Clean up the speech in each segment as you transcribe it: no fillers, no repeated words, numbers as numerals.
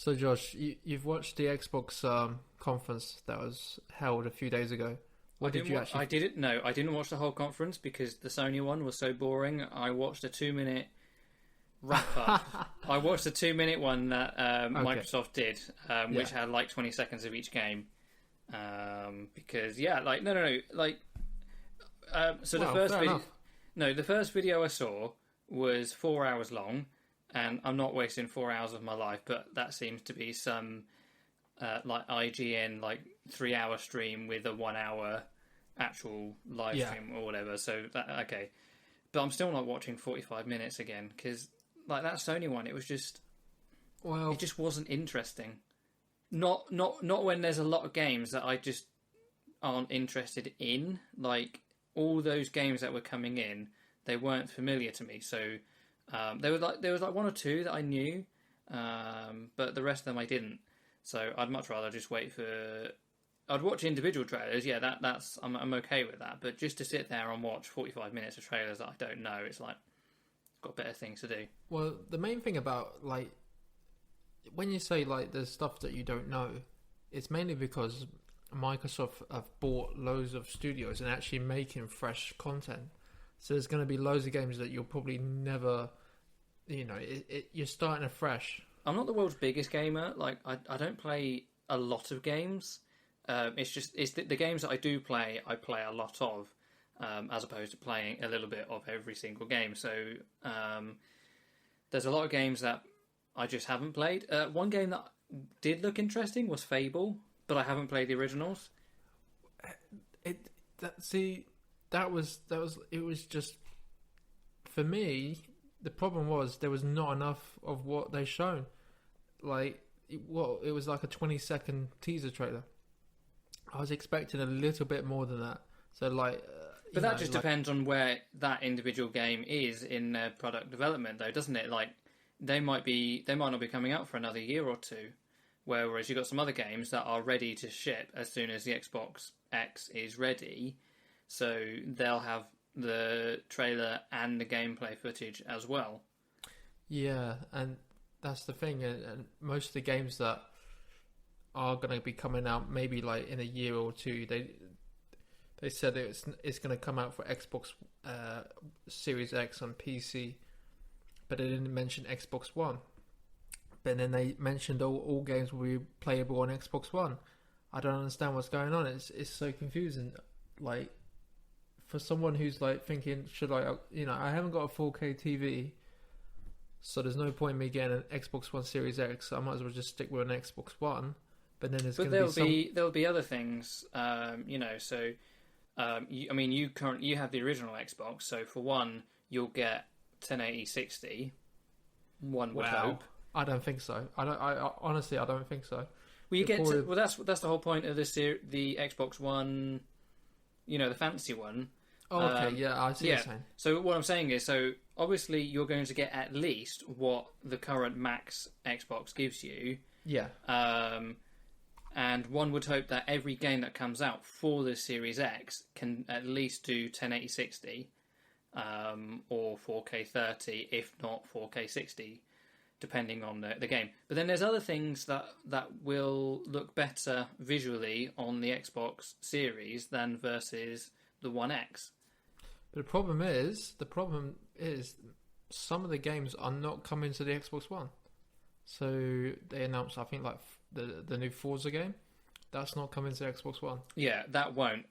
So, Josh, you've watched the Xbox conference that was held a few days ago. What did you actually? I didn't watch the whole conference because the Sony one was so boring. I watched a 2 minute wrap up. I watched the 2 minute one that Microsoft did, which had like 20 seconds of each game. Because the first video I saw was 4 hours long, and I'm not wasting 4 hours of my life, but that seems to be some like IGN 3 hour stream with a 1 hour actual live stream or whatever. So that okay, but I'm still not watching 45 minutes again because that Sony one, it just wasn't interesting. Not when there's a lot of games that I just aren't interested in. Like all those games that were coming in, they weren't familiar to me. So there was one or two that I knew, but the rest of them I didn't. So I'd much rather just wait for. I'd watch individual trailers. Yeah, that's I'm okay with that. But just to sit there and watch 45 minutes of trailers that I don't know, it's like got better things to do. Well, the main thing about when you say there's stuff that you don't know, it's mainly because Microsoft have bought loads of studios and actually making fresh content. So there's going to be loads of games that you'll probably never, you're starting afresh. I'm not the world's biggest gamer. I don't play a lot of games. It's the games that I do play, I play a lot of, as opposed to playing a little bit of every single game. So there's a lot of games that I just haven't played. One game that did look interesting was Fable, but I haven't played the originals. It was just, for me, the problem was there was not enough of what they shown. It was like a 20-second teaser trailer. I was expecting a little bit more than that. So but that just depends on where that individual game is in their product development, though, doesn't it? They might not be coming out for another year or two, whereas you've got some other games that are ready to ship as soon as the Xbox X is ready. So they'll have the trailer and the gameplay footage as well. Yeah, and that's the thing. And most of the games that are going to be coming out maybe in a year or two, they said it's going to come out for Xbox Series X on PC, but they didn't mention Xbox One. But then they mentioned all games will be playable on Xbox One. I don't understand what's going on. It's so confusing. For someone who's thinking, should I haven't got a 4K TV, so there's no point in me getting an Xbox One Series X. So I might as well just stick with an Xbox One. But then there'll be other things, So you have the original Xbox. So for one, you'll get 1080 60. One would hope. I don't think so. I honestly don't think so. Well, that's the whole point of the Xbox One. The fancy one. Oh, okay, I see what you're saying. So what I'm saying is, obviously you're going to get at least what the current max Xbox gives you. Yeah. And one would hope that every game that comes out for the Series X can at least do 1080 60, or 4K 30, if not 4K 60, depending on the game. But then there's other things that will look better visually on the Xbox Series than versus the One X. But the problem is some of the games are not coming to the Xbox One. So they announced, I think, the new Forza game. That's not coming to Xbox One. Yeah, that won't.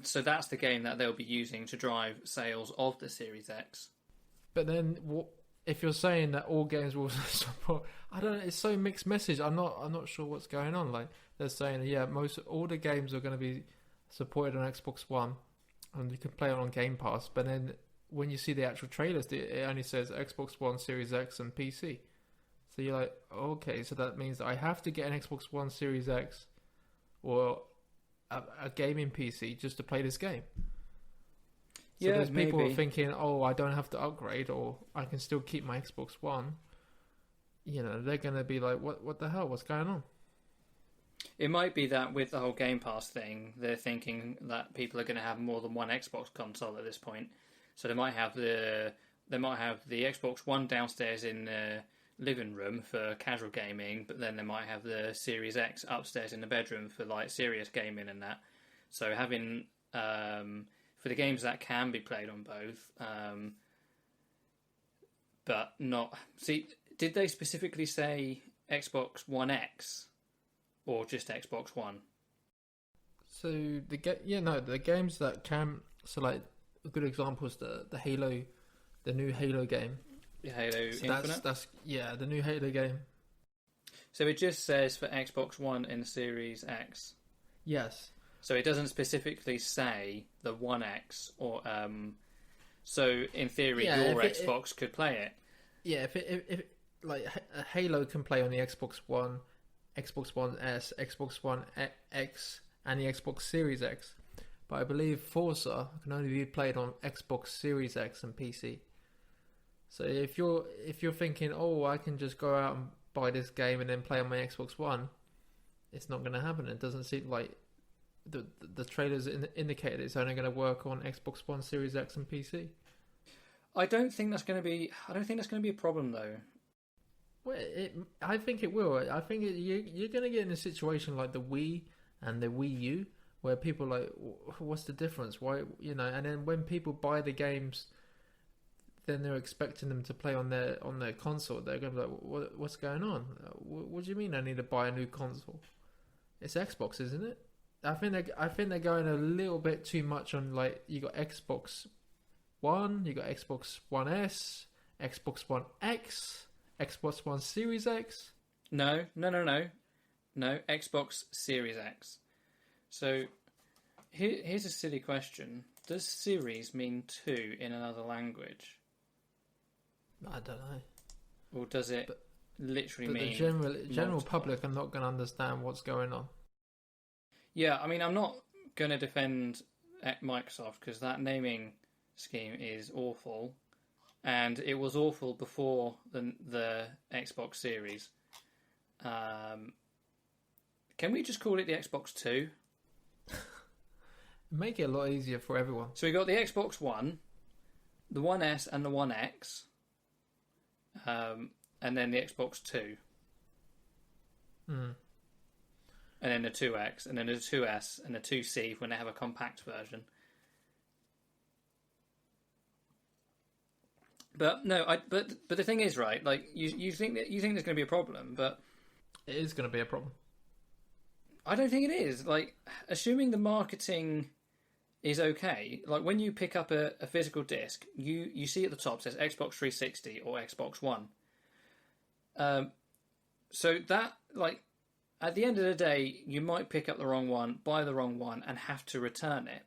So that's the game that they'll be using to drive sales of the Series X. But then, if you're saying that all games will support, I don't know. It's so mixed message. I'm not sure what's going on. They're saying, all the games are going to be supported on Xbox One, and you can play it on Game Pass. But then when you see the actual trailers, it only says Xbox One, Series X, and PC. So you're like, okay, so that means that I have to get an Xbox One Series X or a gaming PC just to play this game. So there's people who are thinking, I don't have to upgrade, or I can still keep my Xbox One. They're going to be like, what the hell? What's going on? It might be that with the whole Game Pass thing, they're thinking that people are going to have more than one Xbox console at this point. So they might have the Xbox One downstairs in living room for casual gaming, but then they might have the Series X upstairs in the bedroom for like serious gaming and that. So having for the games that can be played on both, but not. See, did they specifically say Xbox One X or just Xbox One? So the games that can, so like a good example is the Halo, the new Halo game. The Halo Infinite? That's the new Halo game. So it just says for Xbox One and Series X. Yes. So it doesn't specifically say the One X or so in theory your Xbox could play it. Yeah, if like Halo can play on the Xbox One, Xbox One S, Xbox One X, and the Xbox Series X. But I believe Forza can only be played on Xbox Series X and PC. So if you're thinking, oh, I can just go out and buy this game and then play on my Xbox One, it's not going to happen. It doesn't seem like the trailers indicated it's only going to work on Xbox One, Series X, and PC. I don't think that's going to be a problem though. Well, I think it will. I think you're going to get in a situation like the Wii and the Wii U, where people are like, what's the difference? Why, and then when people buy the games, then they're expecting them to play on their console. They're going to be like, what's going on? What do you mean I need to buy a new console? It's Xbox, isn't it? I think they're going a little bit too much on, like, you got Xbox One, you got Xbox One S, Xbox One X, Xbox One Series X. No, Xbox Series X. So here's a silly question. Does series mean two in another language? I don't know. Or does it literally mean the general public are not going to understand what's going on. Yeah, I mean, I'm not going to defend Microsoft because that naming scheme is awful. And it was awful before the Xbox Series. Can we just call it the Xbox 2? Make it a lot easier for everyone. So we got the Xbox One, the One S and the One X, and then the Xbox 2. And then the 2X, and then the 2S, and the 2C when they have a compact version. But no, but the thing is, right? Like you think there's going to be a problem, but it is going to be a problem. I don't think it is. Like, assuming the marketing is okay, like when you pick up a physical disc, you see at the top it says Xbox 360 or Xbox One. So that, like, at the end of the day, you might pick up the wrong one, buy the wrong one, and have to return it.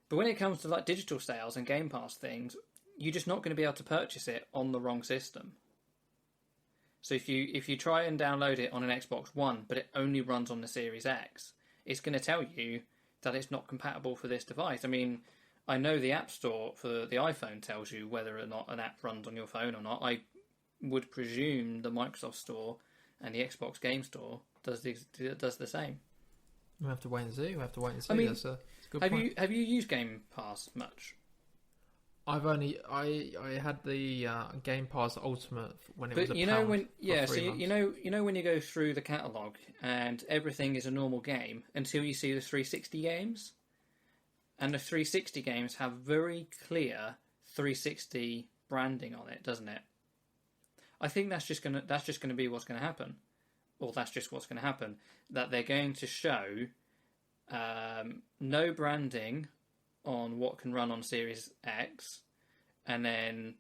But when it comes to like digital sales and Game Pass things, you're just not going to be able to purchase it on the wrong system. So if you try and download it on an Xbox One, but it only runs on the Series X, it's going to tell you that it's not compatible for this device. I mean, I know the App Store for the iPhone tells you whether or not an app runs on your phone or not. I would presume the Microsoft Store and the Xbox Game Store does the same. We'll have to wait and see. I mean, that's a good point. Have you used Game Pass much? I had the Game Pass Ultimate when it was a you pound know when for 3 months. you know when you go through the catalog and everything is a normal game until you see the 360 games, and the 360 games have very clear 360 branding on it, doesn't it? I think that's just gonna be what's gonna happen, or that's just what's gonna happen. That they're going to show no branding on what can run on Series X, and then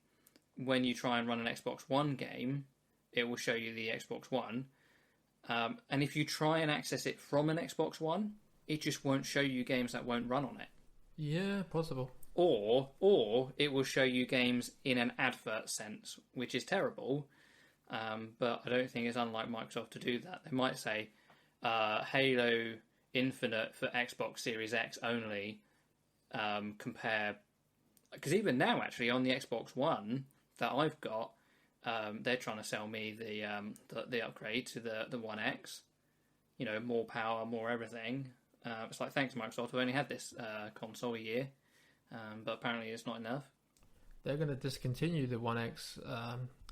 when you try and run an Xbox One game, it will show you the Xbox One. And if you try and access it from an Xbox One, it just won't show you games that won't run on it. Yeah, possible. Or it will show you games in an advert sense, which is terrible. But I don't think it's unlike Microsoft to do that. They might say Halo Infinite for Xbox Series X only. Compare, because even now, actually, on the Xbox One that I've got, they're trying to sell me the upgrade to the One X. You know, more power, more everything. It's like, thanks, Microsoft. I've only had this console a year, but apparently it's not enough. They're going to discontinue the One X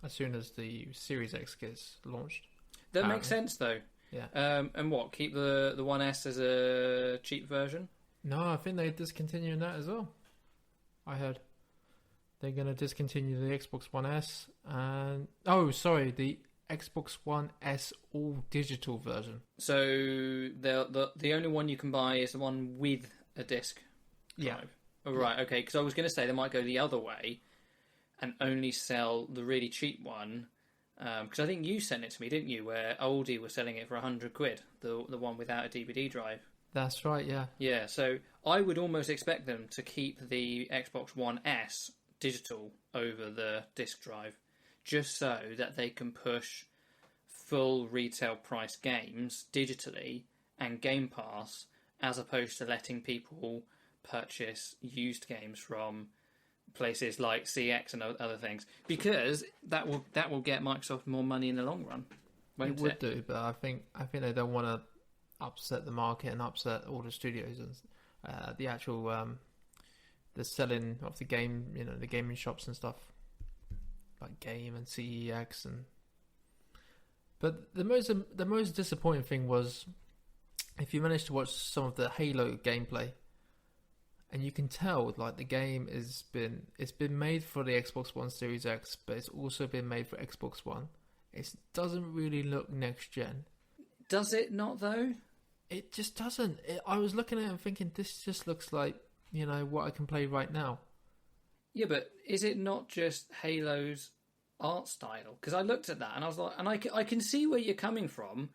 as soon as the Series X gets launched. That makes sense, though. Yeah. And what? Keep the One S as a cheap version? No, I think they're discontinuing that as well. I heard they're going to discontinue the Xbox One S and the Xbox One S all digital version. So the only one you can buy is the one with a disc drive. Yeah. Oh, right. Okay. Because I was going to say they might go the other way and only sell the really cheap one. Because I think you sent it to me, didn't you? Where Aldi was selling it for £100, the one without a DVD drive. That's right, yeah. Yeah, so I would almost expect them to keep the Xbox One S digital over the disc drive, just so that they can push full retail price games digitally and Game Pass, as opposed to letting people purchase used games from places like CX and other things, because that will get Microsoft more money in the long run. It would do, but I think they don't want to upset the market and upset all the studios and the actual the selling of the game, the gaming shops and stuff like Game and CEX and. But the most disappointing thing was, if you managed to watch some of the Halo gameplay, and you can tell like the game it's been made for the Xbox One Series X, but it's also been made for Xbox One. It doesn't really look next gen. Does it not though? It just doesn't. I was looking at it and thinking, this just looks like, what I can play right now. Yeah, but is it not just Halo's art style? Because I looked at that and I was like, and I can see where you're coming from,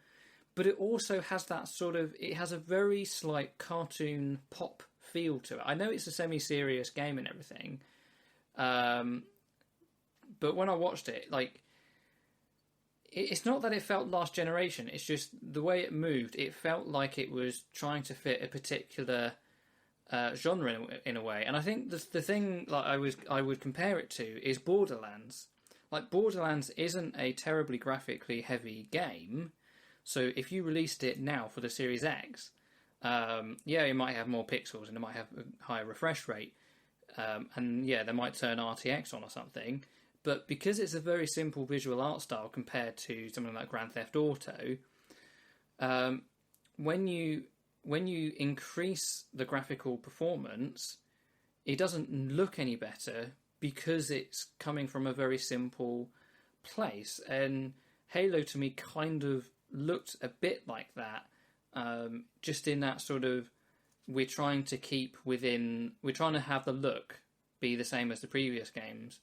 but it also has that sort of, it has a very slight cartoon pop feel to it. I know it's a semi-serious game and everything, but when I watched it, like, it's not that it felt last generation. It's just the way it moved. It felt like it was trying to fit a particular genre in a way. And I think the thing like I would compare it to is Borderlands. Like, Borderlands isn't a terribly graphically heavy game. So if you released it now for the Series X, it might have more pixels and it might have a higher refresh rate. And yeah, they might turn RTX on or something. But because it's a very simple visual art style compared to something like Grand Theft Auto, when you increase the graphical performance, it doesn't look any better because it's coming from a very simple place. And Halo to me kind of looked a bit like that, just in that sort of, we're trying to have the look be the same as the previous games.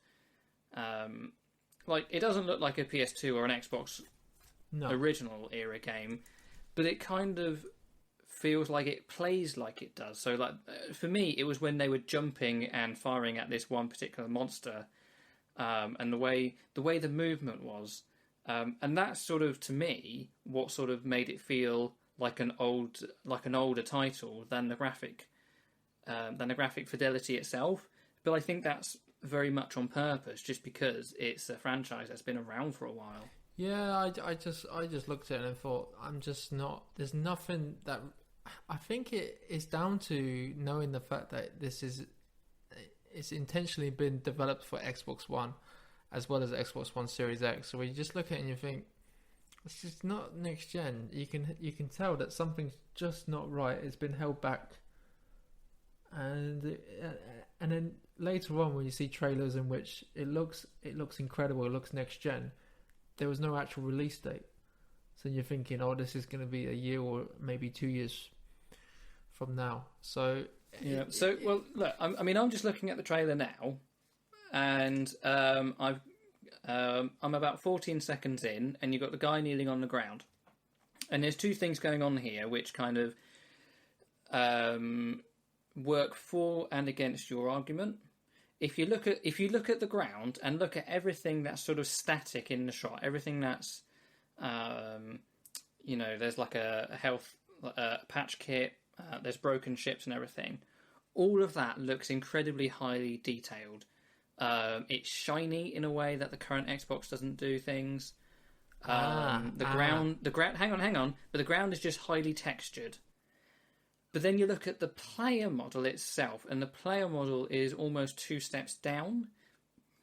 Like, it doesn't look like a PS2 or an Xbox original era game, but it kind of feels like it plays like it does. So, like, for me, it was when they were jumping and firing at this one particular monster, and the way the movement was, and that's sort of, to me, what sort of made it feel like an older title than the graphic fidelity itself. But I think that's very much on purpose, just because it's a franchise that's been around for a while. Yeah, I just looked at it and thought, I'm just not. There's nothing that. I think it is down to knowing the fact that it's intentionally been developed for Xbox One, as well as Xbox One Series X. So when you just look at it and you think, it's just not next gen. You can tell that something's just not right. It's been held back, and then later on, when you see trailers in which it looks incredible, it looks next gen, there was no actual release date. So you're thinking, oh, this is going to be a year or maybe 2 years from now. So yeah. Look, I'm just looking at the trailer now, and I'm about 14 seconds in, and you've got the guy kneeling on the ground, and there's two things going on here which kind of work for and against your argument. If you look at the ground and look at everything that's sort of static in the shot, everything that's there's like a health patch kit, there's broken ships and everything. All of that looks incredibly highly detailed. It's shiny in a way that the current Xbox doesn't do things. Ground. Hang on. But the ground is just highly textured. But then you look at the player model itself, and the player model is almost 2 steps down.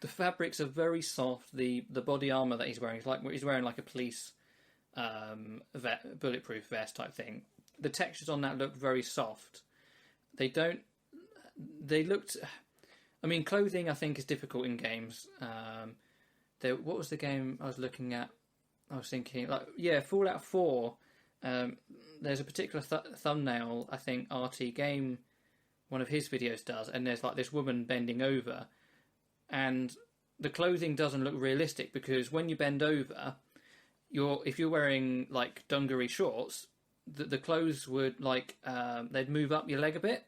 The fabrics are very soft. The body armor that he's wearing is like he's wearing like a police bulletproof vest type thing. The textures on that look very soft. They looked. I mean, clothing I think is difficult in games. What was the game I was looking at? I was thinking Fallout 4. There's a particular thumbnail I think RT Game, one of his videos does, and there's like this woman bending over, and the clothing doesn't look realistic because when you bend over, if you're wearing like dungaree shorts, the clothes would they'd move up your leg a bit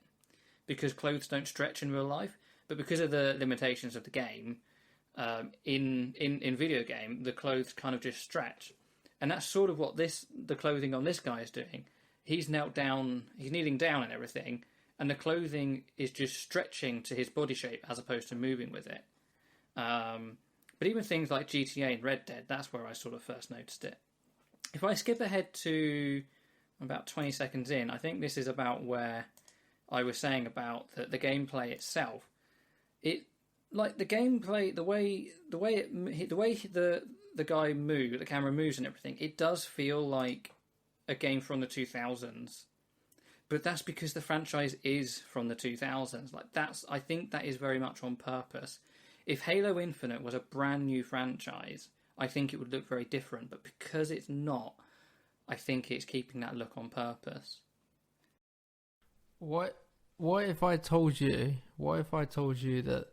because clothes don't stretch in real life. But because of the limitations of the game, in video game, the clothes kind of just stretch. And that's sort of what the clothing on this guy is doing. He's knelt down, he's kneeling down and everything, and the clothing is just stretching to his body shape as opposed to moving with it. But even things like GTA and Red Dead, that's where I sort of first noticed it. If I skip ahead to about 20 seconds in, I think this is about where I was saying about the gameplay itself. The gameplay, the way the guy moves, the camera moves and everything, it does feel like a game from the 2000s. But that's because the franchise is from the 2000s. I think that is very much on purpose. If Halo Infinite was a brand new franchise, I think it would look very different. But because it's not, I think it's keeping that look on purpose. What if I told you that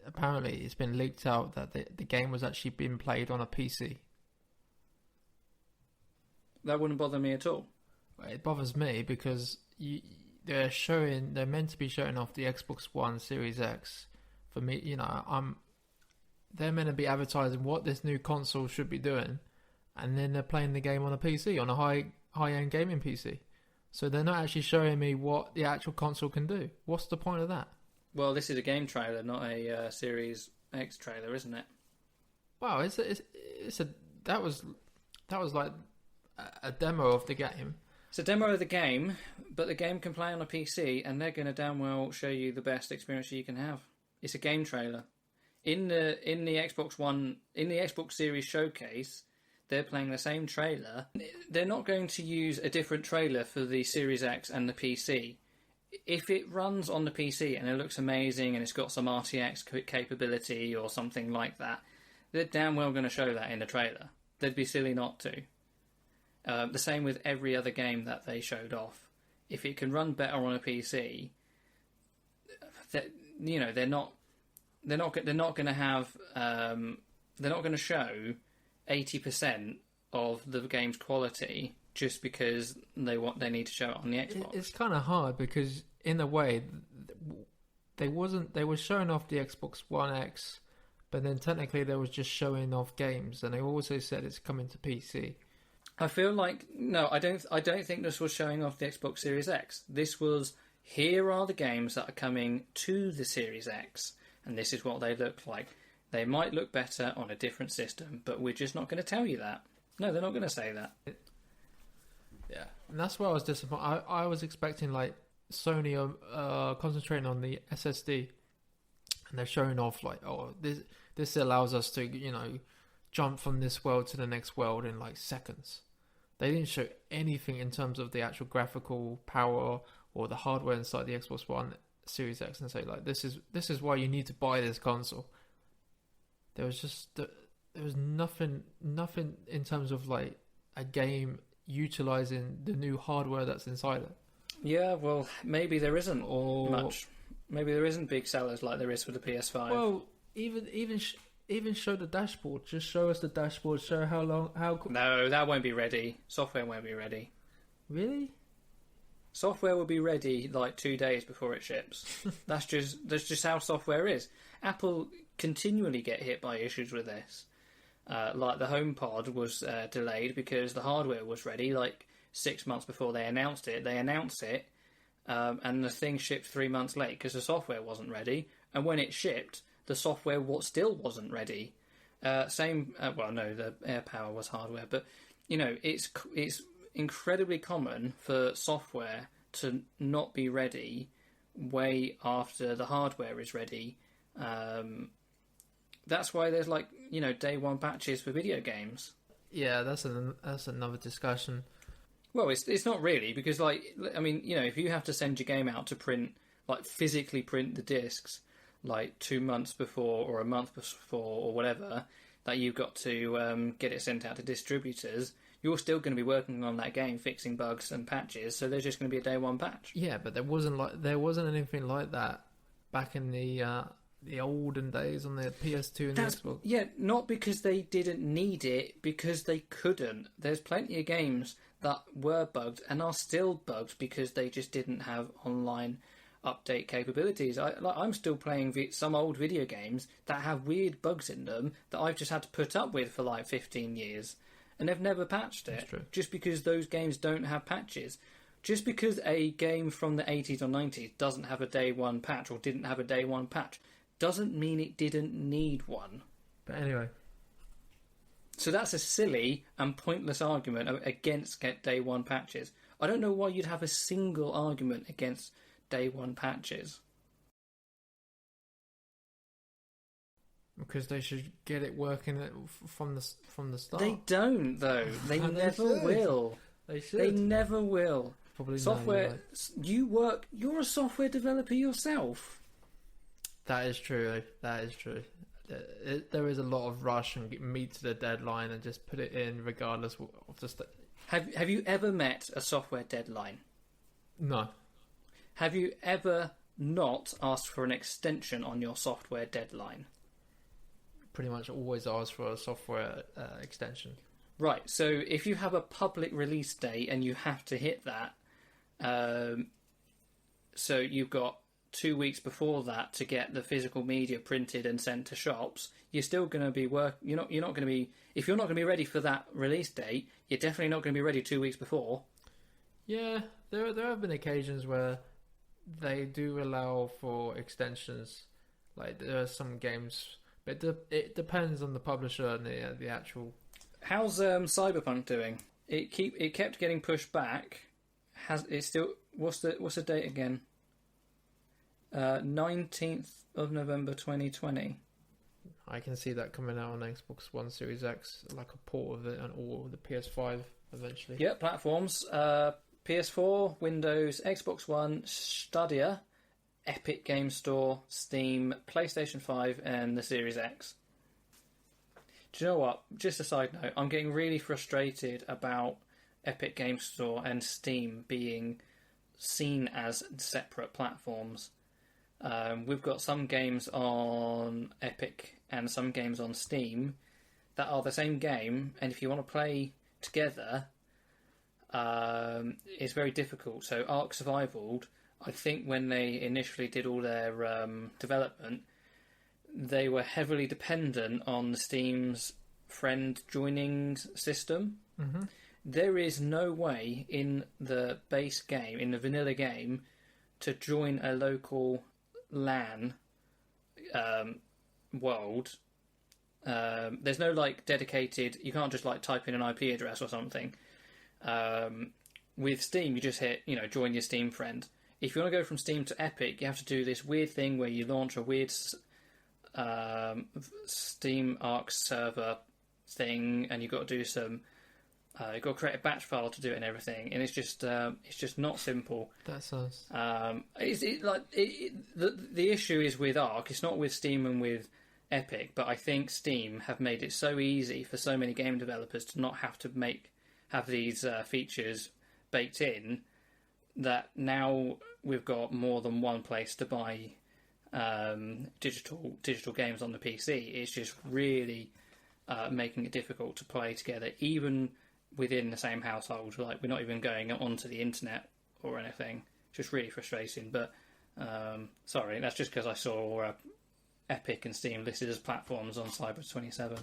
apparently it's been leaked out that the game was actually being played on a PC? That wouldn't bother me at all. It bothers me because they're meant to be showing off the Xbox One Series X. For me, they're meant to be advertising what this new console should be doing, and then they're playing the game on a PC, on a high-end gaming PC. So they're not actually showing me what the actual console can do. What's the point of that? Well, this is a game trailer, not a Series X trailer, isn't it? Wow, that was like a demo of the game. It's a demo of the game, but the game can play on a PC, and they're going to damn well show you the best experience you can have. It's a game trailer. In the Xbox Series showcase, they're playing the same trailer. They're not going to use a different trailer for the Series X and the PC. If it runs on the PC and it looks amazing and it's got some RTX capability or something like that, they're damn well going to show that in the trailer. They'd be silly not to. The same with every other game that they showed off. If it can run better on a PC, they're not going to have. They're not going to show 80% of the game's quality just because they need to show it on the Xbox. It's kind of hard because in a way they were showing off the Xbox One X, but then technically they was just showing off games, and they also said it's coming to PC. I feel like I don't think this was showing off the Xbox Series X. This was, here are the games that are coming to the Series X, and this is what they look like. They might look better on a different system, but we're just not going to tell you that. No, they're not going to say that. Yeah, and that's why I was disappointed. I was expecting like Sony concentrating on the SSD, and they're showing off like, oh, this allows us to jump from this world to the next world in like seconds. They didn't show anything in terms of the actual graphical power or the hardware inside the Xbox One Series X, and say like, this is why you need to buy this console. There was nothing in terms of like a game utilizing the new hardware that's inside it. Yeah, well, maybe there isn't much. Maybe there isn't big sellers like there is for the PS5. Well, even show the dashboard. Just show us the dashboard. Show how. No, that won't be ready. Software won't be ready. Really? Software will be ready like 2 days before it ships. That's just how software is. Apple continually get hit by issues with this. Like the HomePod was delayed because the hardware was ready like 6 months before they announced it. They announced it, and the thing shipped 3 months late because the software wasn't ready. And when it shipped, the software still wasn't ready. The AirPower was hardware, but it's incredibly common for software to not be ready way after the hardware is ready. That's why there's like, day one patches for video games. Yeah, that's another discussion. Well, it's not really, because if you have to send your game out to print, like physically print the discs, like 2 months before or a month before or whatever, that you've got to get it sent out to distributors, you're still going to be working on that game, fixing bugs and patches. So there's just going to be a day one patch. Yeah, but there wasn't anything like that back in the olden days on the PS2 and the Xbox. Yeah, not because they didn't need it, because they couldn't. There's plenty of games that were bugged and are still bugged because they just didn't have online update capabilities. I'm still playing some old video games that have weird bugs in them that I've just had to put up with for like 15 years, and they've never patched it. That's true. Just because those games don't have patches. Just because a game from the 80s or 90s doesn't have a day one patch or didn't have a day one patch doesn't mean it didn't need one. But anyway. So that's a silly and pointless argument against day one patches. I don't know why you'd have a single argument against day one patches. Because they should get it working from the start. They don't, though. They never will. They should. They never will. Probably software. You're a software developer yourself. That is true. That is true. There is a lot of rush and meet to the deadline and just put it in regardless of the. Have you ever met a software deadline? No. Have you ever not asked for an extension on your software deadline? Pretty much always ask for a software extension. Right, so if you have a public release date and you have to hit that, so you've got 2 weeks before that to get the physical media printed and sent to shops, you're still going to be You're not going to be. If you're not going to be ready for that release date, you're definitely not going to be ready 2 weeks before. Yeah, there have been occasions where they do allow for extensions. Like there are some games, but it depends on the publisher and the actual. How's Cyberpunk doing? It kept getting pushed back. Has it still? What's the date again? 19th of November 2020. I can see that coming out on Xbox One Series X, like a port of it, and or the PS5 eventually. Yeah, platforms. PS4, Windows, Xbox One, Stadia, Epic Game Store, Steam, PlayStation 5, and the Series X. Do you know what? Just a side note, I'm getting really frustrated about Epic Game Store and Steam being seen as separate platforms. We've got some games on Epic and some games on Steam that are the same game, and if you want to play together, it's very difficult. So Ark Survival, I think when they initially did all their development, they were heavily dependent on the Steam's friend joining system. Mm-hmm. There is no way in the base game, in the vanilla game, to join a local LAN world. There's no dedicated. You can't just type in an IP address or something. With Steam, you just hit join your Steam friend. If you want to go from Steam to Epic, you have to do this weird thing where you launch a weird Steam Arc server thing, and you've got to do some. You've got to create a batch file to do it and everything, and it's just not simple. That sounds. The issue is with Arc. It's not with Steam and with Epic, but I think Steam have made it so easy for so many game developers to not have to have these features baked in, that now we've got more than one place to buy digital games on the PC. It's just really making it difficult to play together, even within the same household. We're not even going onto the internet or anything. It's just really frustrating. But sorry, that's just because I saw Epic and Steam listed as platforms on Cyber 27.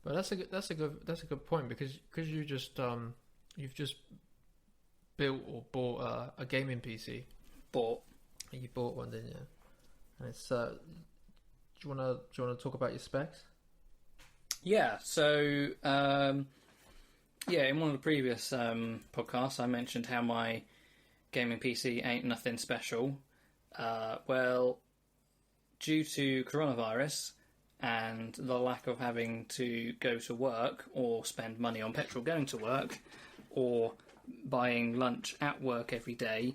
But that's a good point, because you just you've just built or bought a gaming PC. You bought one, didn't you? And it's do you want to talk about your specs? Yeah. So in one of the previous podcasts, I mentioned how my gaming PC ain't nothing special. Well, due to coronavirus, and the lack of having to go to work or spend money on petrol going to work or buying lunch at work every day,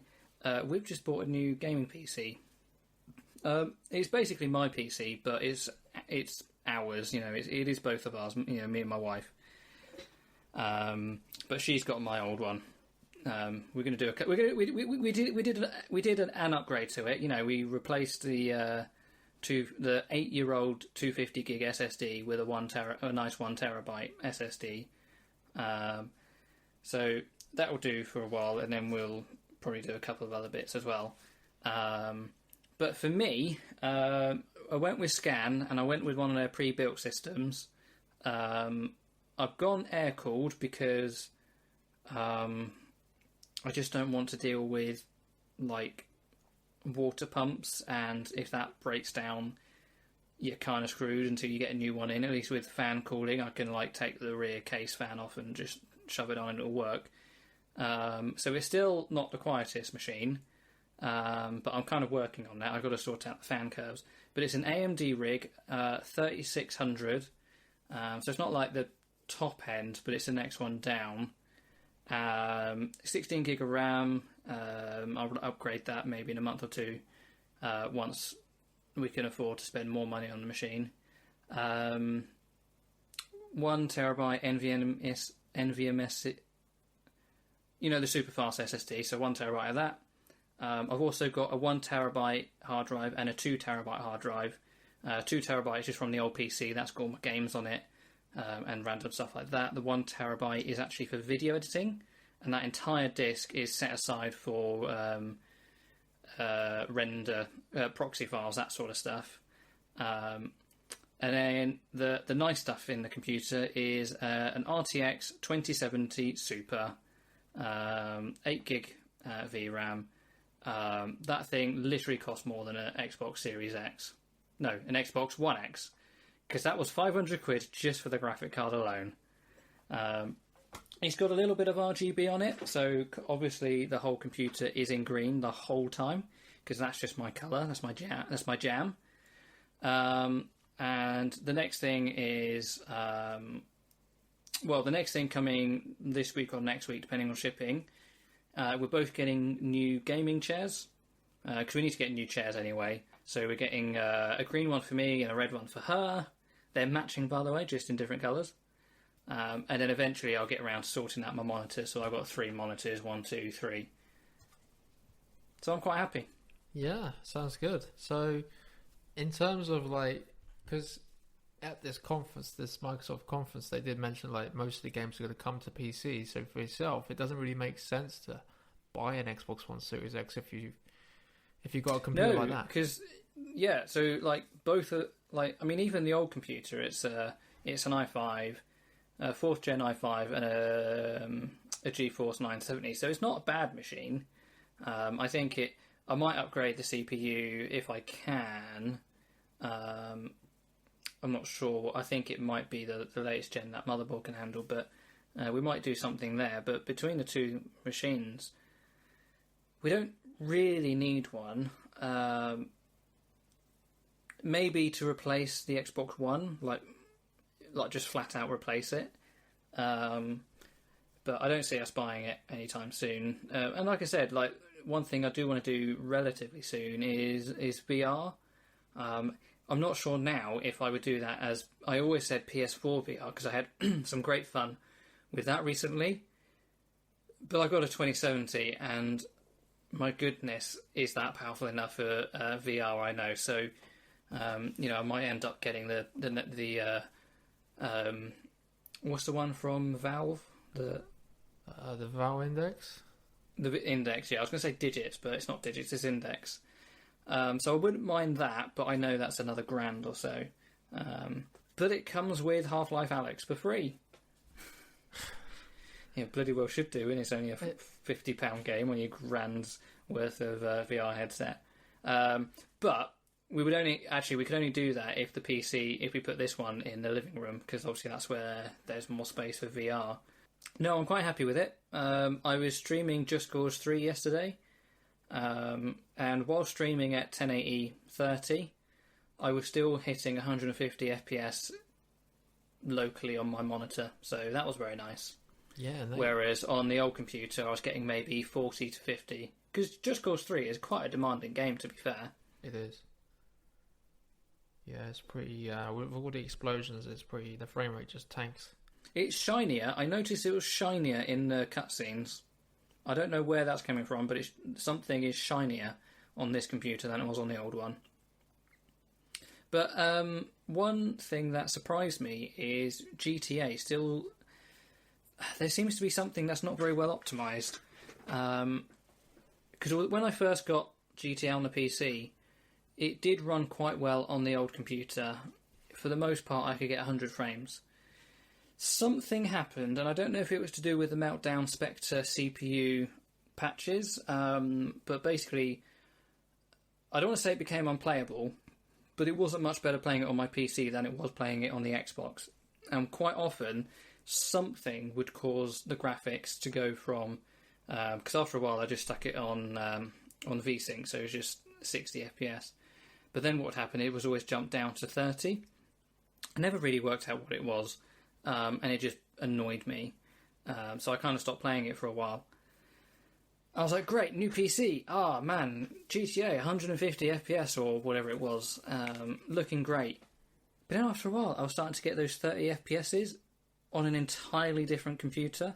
we've just bought a new gaming PC. It's basically my PC, but it's ours. It is both of ours. Me and my wife. But she's got my old one. We're going to do we did an upgrade to it. We replaced the 8-year-old 250 gig SSD with a nice 1 terabyte SSD. So that will do for a while, and then we'll probably do a couple of other bits as well. But for me, I went with Scan, and I went with one of their pre-built systems. I've gone air-cooled because I just don't want to deal with, water pumps, and if that breaks down, you're kind of screwed until you get a new one in. At least with fan cooling, I can, take the rear case fan off and just shove it on and it'll work. So it's still not the quietest machine, but I'm kind of working on that. I've got to sort out the fan curves. But it's an AMD rig, 3600, so it's not like the top end, but it's the next one down. 16 gig of RAM. I'll upgrade that maybe in a month or two, once we can afford to spend more money on the machine. 1 terabyte NVMe, the super fast SSD, so 1 terabyte of that. I've also got a 1 terabyte hard drive and a 2 terabyte hard drive. 2 terabyte is just from the old PC, that's got all my games on it, and random stuff like that. The 1 terabyte is actually for video editing, and that entire disk is set aside for render, proxy files, that sort of stuff. And then the nice stuff in the computer is an RTX 2070 Super, 8 gig VRAM. That thing literally cost more than an Xbox Series X. No, an Xbox One X. Because that was 500 quid just for the graphic card alone. It's got a little bit of RGB on it, so obviously the whole computer is in green the whole time, because that's just my colour, that's my jam. And the next thing is, the next thing coming this week or next week, depending on shipping, we're both getting new gaming chairs, because we need to get new chairs anyway. So we're getting a green one for me and a red one for her. They're matching, by the way, just in different colours. And then eventually I'll get around to sorting out my monitors. So I've got 3 monitors, 1, 2, 3. So I'm quite happy. Yeah, sounds good. So in terms of because at this conference, this Microsoft conference, they did mention most of the games are going to come to PC. So for yourself, it doesn't really make sense to buy an Xbox One Series X if you've got a computer like that. Because so both are even the old computer, it's an i5, 4th gen i5, and a GeForce 970. So it's not a bad machine. I think I might upgrade the CPU if I can. I'm not sure. I think it might be the latest gen that motherboard can handle, but we might do something there. But between the two machines, we don't really need one. Maybe to replace the Xbox One, like just flat out replace it. But I don't see us buying it anytime soon. And like I said, one thing I do want to do relatively soon is VR. I'm not sure now if I would do that, as I always said PS4 VR, because I had some great fun with that recently. But I've got a 2070, and my goodness, is that powerful enough for VR? I know. So, I might end up getting the what's the one from Valve? The Valve Index. The Index, yeah. I was going to say Digits, but it's not Digits, it's Index. So I wouldn't mind that, but I know that's another £1,000 or so. But it comes with Half-Life Alyx for free. Yeah, bloody well should do, and it's only a £50 game on your £1,000 worth of VR headset. But we could only do that if we put this one in the living room, because obviously that's where there's more space for VR. No, I'm quite happy with it. I was streaming Just Cause 3 yesterday, and while streaming at 1080 30, I was still hitting 150 FPS locally on my monitor, so that was very nice. Yeah. Whereas on the old computer, I was getting maybe 40 to 50. Because Just Cause 3 is quite a demanding game, to be fair. It is. Yeah, it's pretty. With all the explosions, it's pretty. The frame rate just tanks. It's shinier. I noticed it was shinier in the cutscenes. I don't know where that's coming from, but something is shinier on this computer than it was on the old one. But one thing that surprised me is GTA still. There seems to be something that's not very well optimised. Because when I first got GTA on the PC, it did run quite well on the old computer. For the most part, I could get 100 frames. Something happened, and I don't know if it was to do with the Meltdown Spectre CPU patches, but basically, I don't want to say it became unplayable, but it wasn't much better playing it on my PC than it was playing it on the Xbox. And quite often, something would cause the graphics to go from... Because after a while, I just stuck it on VSync, so it was just 60 FPS. But then what would happen, it was always jumped down to 30. I never really worked out what it was, and it just annoyed me. So I kind of stopped playing it for a while. I was like, great, new PC. Ah, man, GTA, 150 FPS or whatever it was, looking great. But then after a while, I was starting to get those 30 FPSs on an entirely different computer.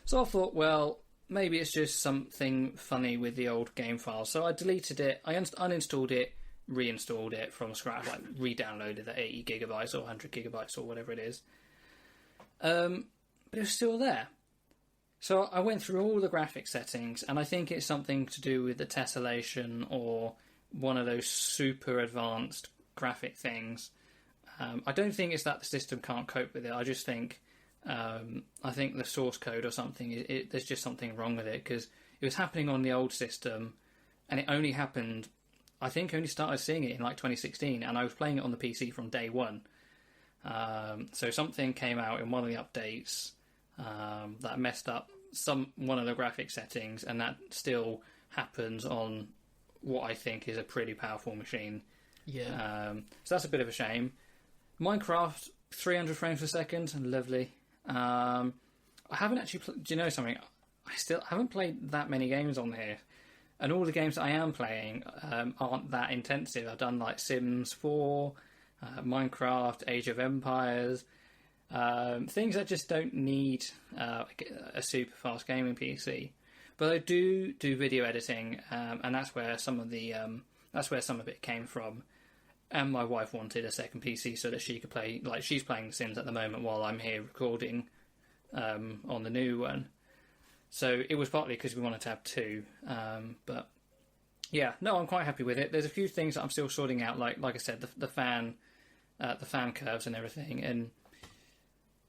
So I thought, well, maybe it's just something funny with the old game files. So I deleted it, I uninstalled it, reinstalled it from scratch, like re-downloaded the 80 gigabytes or 100 gigabytes or whatever it is. But it was still there. So I went through all the graphic settings, and I think it's something to do with the tessellation or one of those super advanced graphic things. I don't think it's that the system can't cope with it. I just think... I think the source code or something, there's just something wrong with it, because it was happening on the old system, and it only happened, I think only started seeing it in like 2016, and I was playing it on the PC from day one. So something came out in one of the updates that messed up one of the graphic settings, and that still happens on what I think is a pretty powerful machine. Yeah. So that's a bit of a shame. Minecraft, 300 frames per second, lovely. I haven't actually... Do you know something? I still haven't played that many games on here. And all the games that I am playing aren't that intensive. I've done like Sims 4, Minecraft, Age of Empires, things that just don't need a super fast gaming PC. But I do video editing, and that's where some of it came from. And my wife wanted a second PC so that she could play, like she's playing The Sims at the moment while I'm here recording on the new one. So it was partly because we wanted to have two. But yeah, no, I'm quite happy with it. There's a few things that I'm still sorting out, like I said, the fan curves and everything. And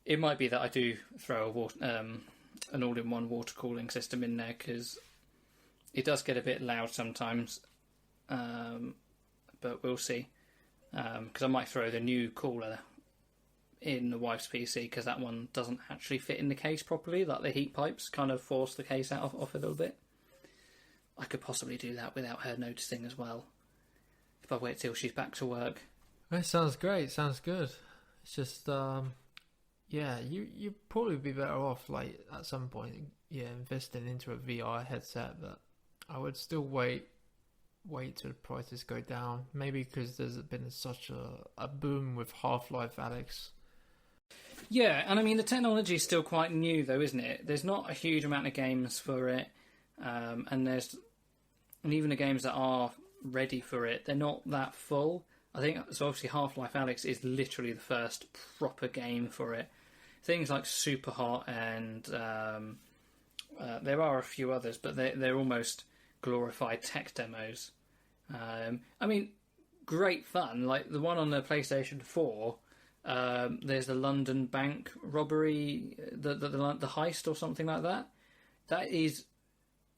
it might be that I do throw an all-in-one water cooling system in there, because it does get a bit loud sometimes. But we'll see. Because I might throw the new cooler in the wife's PC, because that one doesn't actually fit in the case properly. Like the heat pipes kind of force the case off a little bit. I could possibly do that without her noticing as well, if I wait till she's back to work. That sounds great. Sounds good. It's just, yeah, you probably be better off, like at some point, investing into a VR headset. But I would still wait till the prices go down. Maybe because there's been such a boom with Half-Life Alyx. Yeah, and I mean the technology is still quite new though, isn't it? There's not a huge amount of games for it, and even the games that are ready for it, they're not that full. I think so. Obviously, Half-Life Alyx is literally the first proper game for it. Things like Superhot and there are a few others, but they're almost glorified tech demos. I mean, great fun. Like the one on the PlayStation 4, there's the London bank robbery, the heist or something like that. That is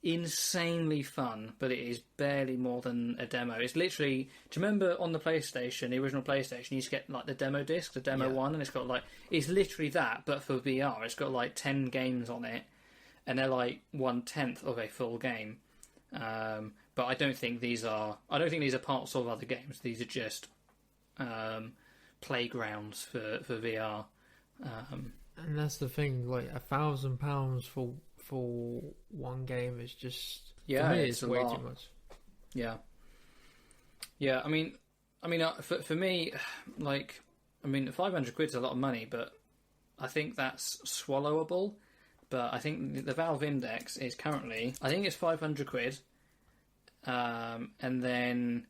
insanely fun, but it is barely more than a demo. It's literally... Do you remember on the PlayStation, the original PlayStation, you used to get like the demo disc, the demo one, and it's got like... It's literally that, but for VR. It's got like 10 games on it, and they're like 1/10 of a full game. But But I don't think these are parts of other games. These are just playgrounds for VR. And that's the thing, like £1,000 for one game is just for me it's way too much. Yeah. I mean, for me, like, I mean, 500 quid is a lot of money, but I think that's swallowable. But I think the Valve Index is currently, I think it's 500 quid. And then,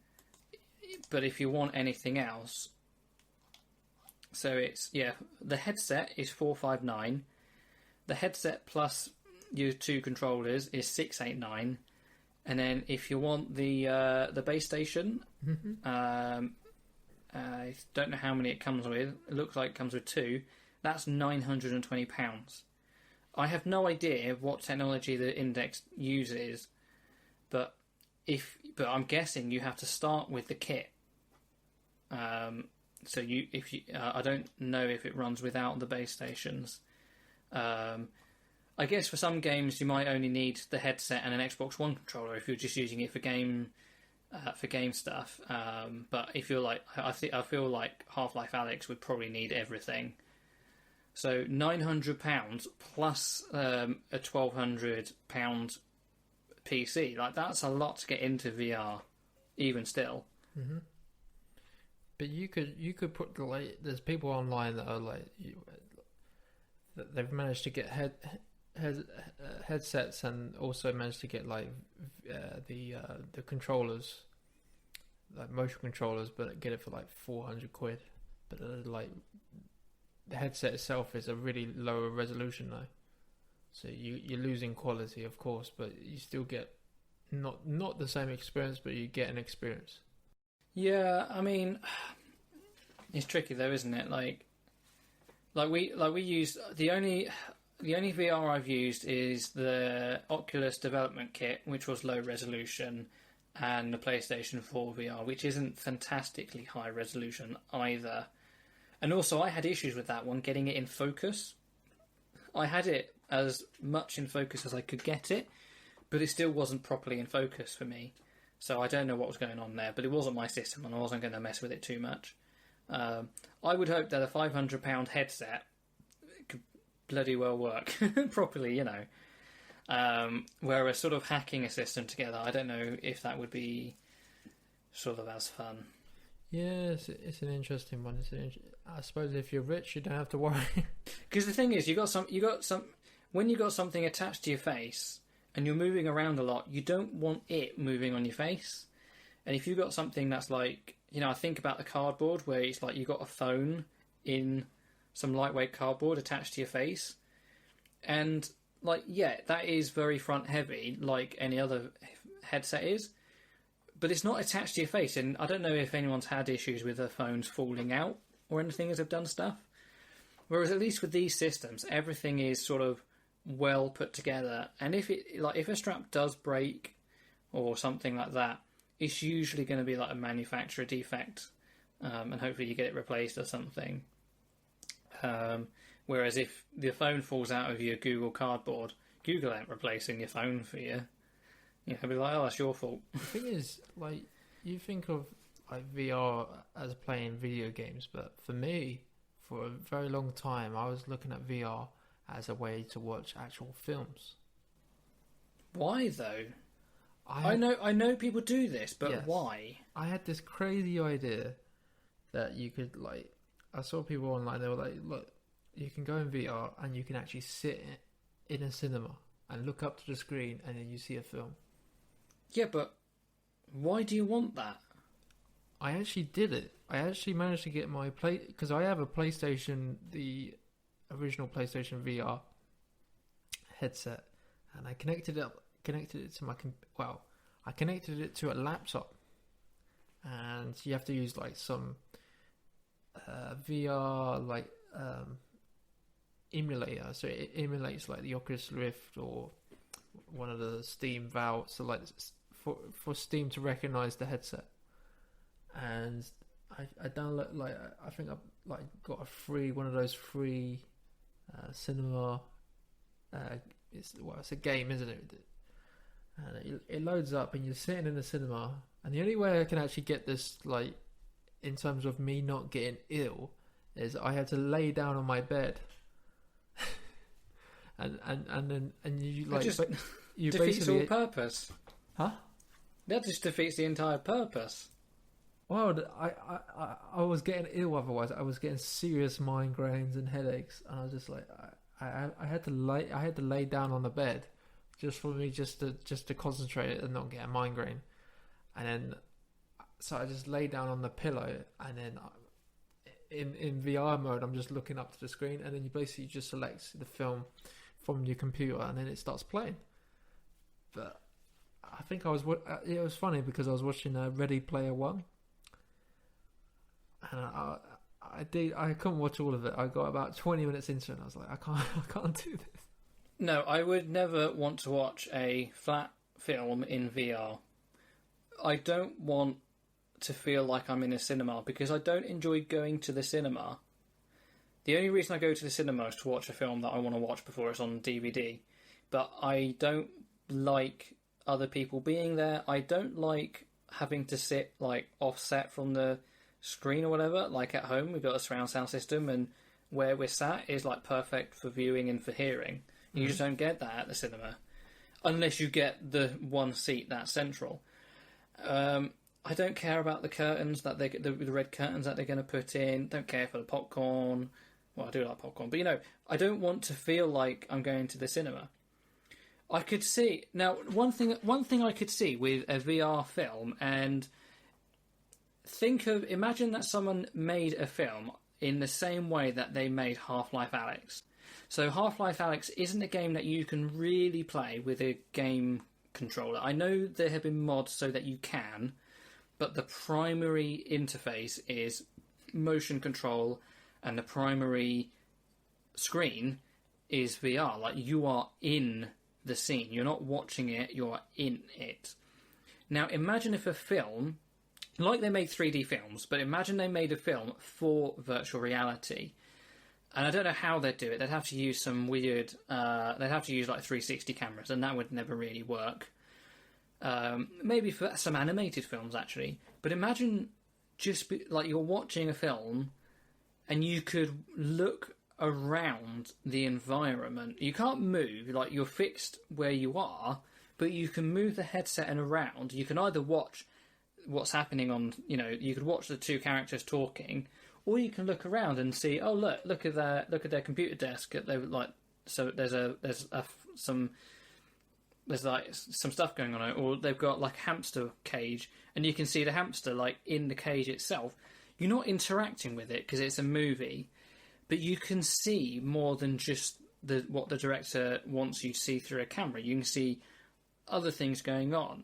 but if you want anything else, so it's, the headset is 459. The headset plus your 2 controllers is 689. And then if you want the base station, I don't know how many it comes with. It looks like it comes with 2. That's £920. I have no idea what technology the Index uses, but I'm guessing you have to start with the kit. So I don't know if it runs without the base stations. I guess for some games you might only need the headset and an Xbox One controller if you're just using it for game stuff. But if you're like, I feel like Half-Life Alyx would probably need everything. So £900 plus a £1,200 PC, like that's a lot to get into VR, even still. Mm-hmm. But you could put there's people online that are like they've managed to get headsets and also managed to get like the controllers, like motion controllers, but get it for like 400 quid. But like the headset itself is a really lower resolution though, so you're losing quality, of course, but you still get not the same experience, but you get an experience. Yeah, I mean, it's tricky though, isn't it? Like we used the only VR I've used is the Oculus development kit, which was low resolution, and the PlayStation 4 VR, which isn't fantastically high resolution either. And also, I had issues with that one, getting it in focus. I had it as much in focus as I could get it, but it still wasn't properly in focus for me. So I don't know what was going on there, but it wasn't my system, and I wasn't going to mess with it too much. I would hope that a £500 headset could bloody well work properly, you know. Whereas sort of hacking a system together, I don't know if that would be sort of as fun. Yeah, it's an interesting one. I suppose if you're rich, you don't have to worry. Because the thing is, when you got something attached to your face and you're moving around a lot, you don't want it moving on your face. And if you got something that's like, you know, I think about the cardboard where it's like you got a phone in some lightweight cardboard attached to your face, and like, yeah, that is very front heavy, like any other headset is. But it's not attached to your face, and I don't know if anyone's had issues with their phones falling out or anything as they've done stuff. Whereas at least with these systems, everything is sort of well put together, and if a strap does break or something like that, it's usually going to be like a manufacturer defect, and hopefully you get it replaced or something. Whereas if the phone falls out of your Google Cardboard, Google ain't replacing your phone for you. You know, be like, oh, that's your fault. The thing is, like, you think of like VR as playing video games, but for me, for a very long time, I was looking at VR as a way to watch actual films. Why though? I know people do this, but yes. Why? I had this crazy idea that you could, like, I saw people online, they were like, look, you can go in VR and you can actually sit in a cinema and look up to the screen and then you see a film. Yeah, but why do you want that? I actually did it. I actually managed to get my because I have a PlayStation, the original PlayStation VR headset, and I connected it to my I connected it to a laptop, and you have to use like some VR like emulator, so it emulates like the Oculus Rift or one of the Steam Valves, so like for Steam to recognize the headset. And I download, like, I think I've like got one of those free cinema. It's a game, isn't it? and it loads up, and you're sitting in the cinema, and the only way I can actually get this, like, in terms of me not getting ill, is I had to lay down on my bed, and you like you defeats basically all purpose. Huh? That just defeats the entire purpose. Well, I was getting ill otherwise. I was getting serious migraines and headaches, and I was just like, I had to lay down on the bed, just for me just to concentrate and not get a migraine, and then so I just lay down on the pillow, and then in VR mode I'm just looking up to the screen, and then you basically just select the film from your computer, and then it starts playing. But I think it was funny because I was watching Ready Player One. And I couldn't watch all of it. I got about 20 minutes into it, and I was like, I can't do this. No, I would never want to watch a flat film in VR. I don't want to feel like I'm in a cinema because I don't enjoy going to the cinema. The only reason I go to the cinema is to watch a film that I want to watch before it's on DVD. But I don't like other people being there. I don't like having to sit like offset from the screen or whatever. Like at home we've got a surround sound system, and where we're sat is like perfect for viewing and for hearing. You just don't get that at the cinema unless you get the one seat that's central. I don't care about the curtains that the red curtains that they're going to put in. Don't care for the popcorn. Well, I do like popcorn, but I don't want to feel like I'm going to the cinema. I could see now one thing I could see with a VR film, and imagine that someone made a film in the same way that they made Half-Life Alyx. So Half-Life Alyx isn't a game that you can really play with a game controller. I know there have been mods so that you can, but the primary interface is motion control, and the primary screen is VR. Like, you are in the scene. You're not watching it, you're in it. Now imagine if a film, like they made 3D films, but imagine they made a film for virtual reality. And I don't know how they'd do it. They'd have to use some weird... they'd have to use like 360 cameras, and that would never really work. Maybe for some animated films, actually. But imagine like you're watching a film, and you could look around the environment. You can't move, like you're fixed where you are, but you can move the headset and around. You can either watch what's happening on, you could watch the two characters talking, or you can look around and see, oh look at their computer desk. There's some stuff going on, or they've got like a hamster cage, and you can see the hamster like in the cage itself. You're not interacting with it because it's a movie, but you can see more than just what the director wants you to see through a camera. You can see other things going on.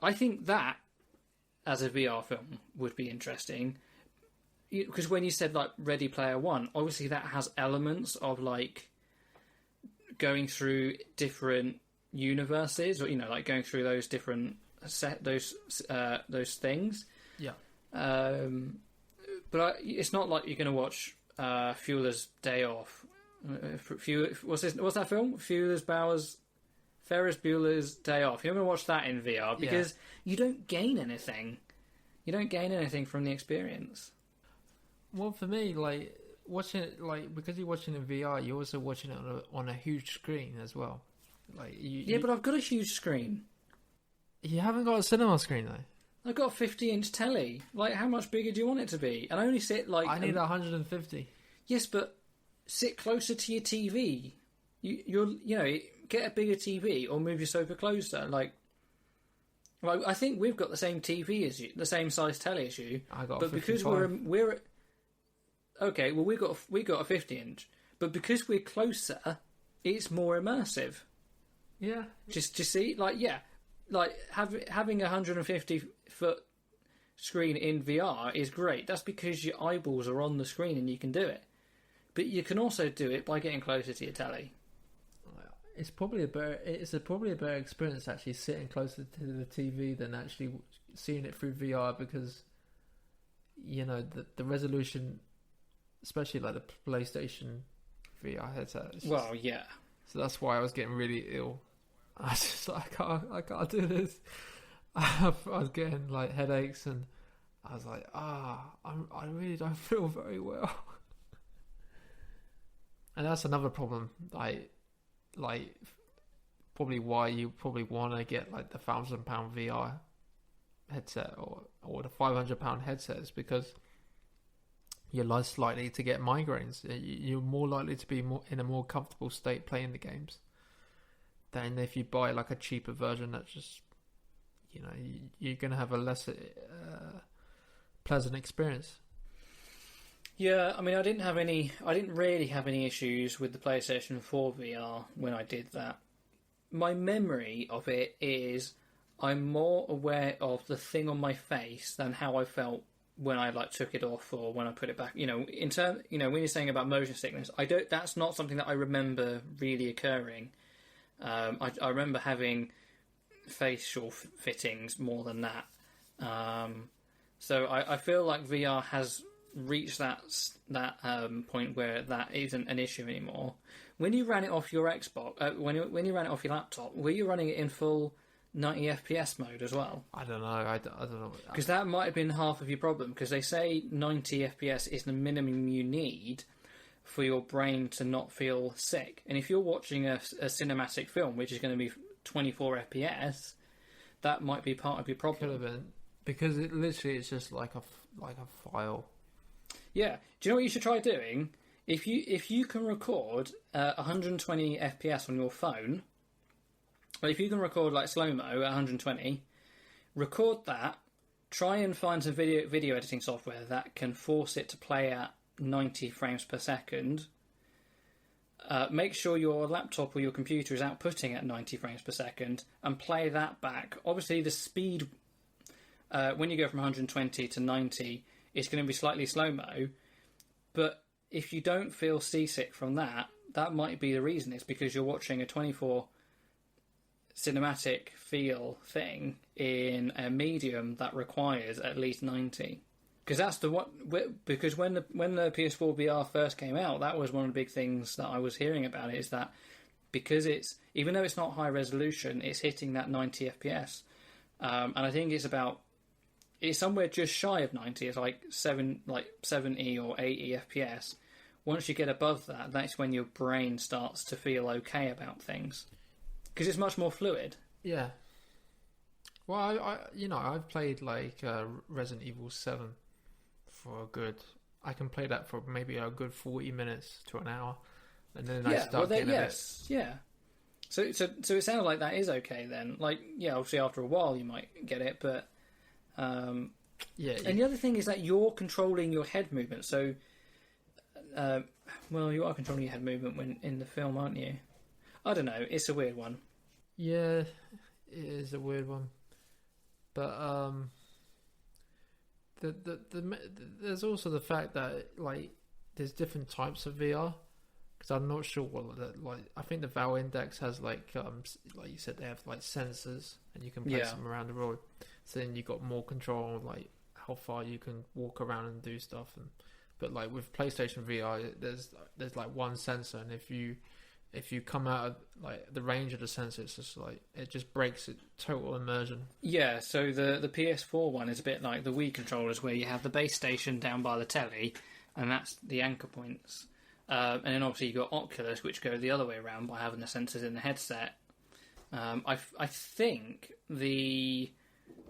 I think that, as a VR film, would be interesting. Because when you said, like, Ready Player One, obviously that has elements of, like, going through different universes, or, like, going through those different those things. Yeah. But it's not like you're going to watch Fueller's Day Off. What's that film? Ferris Bueller's Day Off. You're going to watch that in VR because you don't gain anything. You don't gain anything from the experience. Well, for me, like watching it, like because you're watching it in VR, you're also watching it on a huge screen as well. Like but I've got a huge screen. You haven't got a cinema screen though. I've got a 50-inch telly. Like, how much bigger do you want it to be? And I only sit like... I need 150. Yes, but sit closer to your TV. Get a bigger TV or move your sofa closer. Like, I think we've got the same TV as you, the same size telly as you. I got, but 55. Because we're okay. Well, we got a 50-inch, but because we're closer, it's more immersive. Yeah. Just see, like having a 150-foot screen in VR is great. That's because your eyeballs are on the screen and you can do it. But you can also do it by getting closer to your telly. It's probably a better experience actually sitting closer to the TV than actually seeing it through VR, because the resolution, especially like the PlayStation VR headset. Well, yeah. So that's why I was getting really ill. I was just like, I can't do this. I was getting like headaches, and I was like, I really don't feel very well. And that's another problem, like probably why you probably want to get like the £1,000 VR headset or the £500 headset, is because you're less likely to get migraines. You're more likely to be in a more comfortable state playing the games than if you buy like a cheaper version that's just, you're going to have a less pleasant experience. Yeah, I mean, I didn't really have any issues with the PlayStation 4 VR when I did that. My memory of it is I'm more aware of the thing on my face than how I felt when I took it off or when I put it back. when you're saying about motion sickness, that's not something that I remember really occurring. I remember having facial fittings more than that. So I feel like VR has reached that point where that isn't an issue anymore. When you ran it off your Xbox, when you ran it off your laptop, were you running it in full 90 FPS mode as well? I don't know. I don't know. Because that might have been half of your problem, because they say 90 FPS is the minimum you need for your brain to not feel sick. And if you're watching a cinematic film, which is going to be 24 FPS, that might be part of your problem. Could have been, because it literally is just like a file. Yeah. Do you know what you should try doing? If you can record 120 FPS on your phone, well, if you can record like slow-mo at 120, record that, try and find some video editing software that can force it to play at 90 frames per second. Make sure your laptop or your computer is outputting at 90 frames per second and play that back. Obviously, the speed, when you go from 120 to 90, it's going to be slightly slow-mo, but if you don't feel seasick from that, that might be the reason. It's because you're watching a 24 cinematic feel thing in a medium that requires at least 90. Because that's because when the PS4 VR first came out, that was one of the big things that I was hearing about it, is that because even though it's not high resolution, it's hitting that 90 FPS. And I think it's somewhere just shy of 90. It's like 70 or 80 FPS. Once you get above that, that's when your brain starts to feel okay about things, because it's much more fluid. Yeah. Well, I've played like Resident Evil 7 for I can play that for maybe a good 40 minutes to an hour, and then I start getting a bit. Yeah. So it sounds like that is okay then. Obviously after a while you might get it, but yeah. And the other thing is that you're controlling your head movement. So, you are controlling your head movement when in the film, aren't you? I don't know. It's a weird one. Yeah, it is a weird one. But there's also the fact that there's different types of VR, because I'm not sure I think the Valve Index has like you said, they have like sensors and you can place them around the road. So then you got more control on like how far you can walk around and do stuff. But like with PlayStation VR, there's like one sensor, and if you come out of like the range of the sensor, it's just like it just breaks it, total immersion. Yeah, so the PS4 one is a bit like the Wii controllers, where you have the base station down by the telly, and that's the anchor points. And then obviously you've got Oculus, which go the other way around by having the sensors in the headset. I think the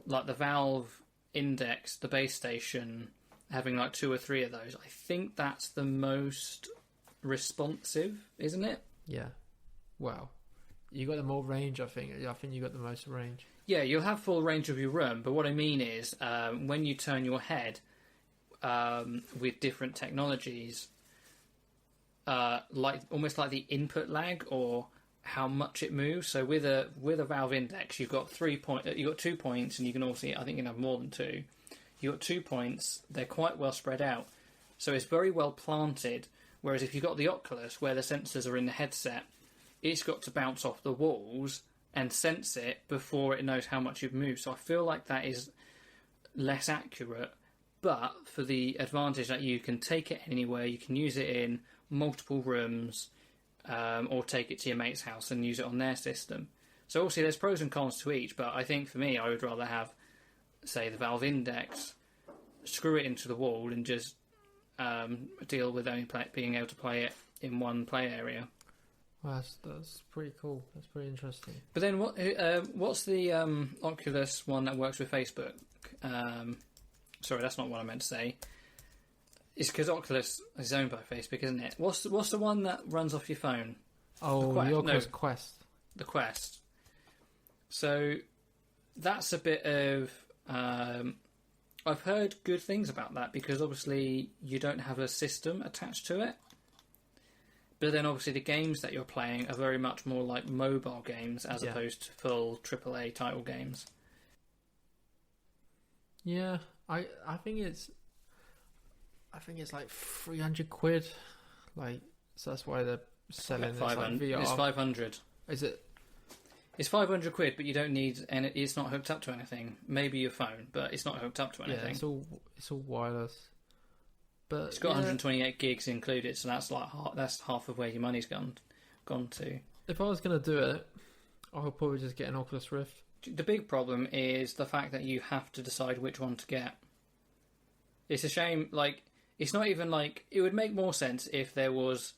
Valve Index, the base station, having like 2 or 3 of those, I think that's the most responsive, isn't it? Yeah. Well, you got the more range, I think. I think you got the most range. Yeah, you'll have full range of your room, but what I mean is when you turn your head with different technologies, almost like the input lag or how much it moves. So with a Valve Index, you've got 2 points, and you can also, I think you can have more than 2. You've got 2 points. They're quite well spread out, so it's very well planted. Whereas if you've got the Oculus, where the sensors are in the headset, it's got to bounce off the walls and sense it before it knows how much you've moved. So I feel like that is less accurate, but for the advantage that you can take it anywhere, you can use it in multiple rooms, or take it to your mate's house and use it on their system. So obviously there's pros and cons to each, but I think for me, I would rather have, say, the Valve Index, screw it into the wall, and just deal with only being able to play it in one play area. Well, that's pretty cool. That's pretty interesting. But then what's the Oculus one that works with Facebook? Sorry, that's not what I meant to say. It's because Oculus is owned by Facebook, isn't it? What's the one that runs off your phone? Oh, the Oculus Quest. The Quest. So that's a bit of... I've heard good things about that because obviously you don't have a system attached to it. But then obviously the games that you're playing are very much more like mobile games as opposed to full AAA title games. Yeah, I think it's like 300 quid. Like, so that's why they're selling like 500. VR. It's 500. Is it? It's 500 quid, but you don't need, and it's not hooked up to anything. Maybe your phone, but it's not hooked up to anything. Yeah, it's all wireless. But it's got 128 gigs included, so that's like half of where your money's gone to. If I was gonna do it, I would probably just get an Oculus Rift. The big problem is the fact that you have to decide which one to get. It's a shame. Like, it's not even like it would make more sense if there was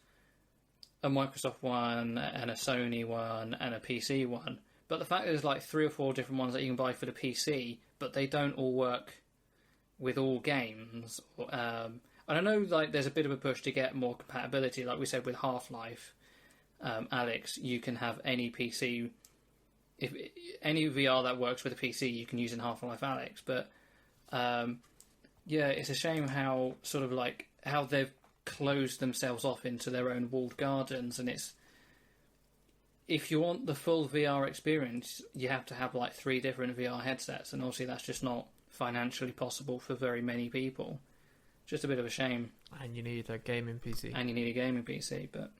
a Microsoft one and a Sony one and a PC one. But the fact there's like 3 or 4 different ones that you can buy for the PC, but they don't all work with all games. And I know like there's a bit of a push to get more compatibility, like we said with Half-Life. Alex, you can have any PC, if any VR that works with a PC, you can use in Half-Life Alex. But yeah, it's a shame how sort of like how they've closed themselves off into their own walled gardens, and it's if you want the full VR experience, you have to have like 3 different VR headsets, and obviously that's just not financially possible for very many people. Just a bit of a shame. And you need a gaming PC. But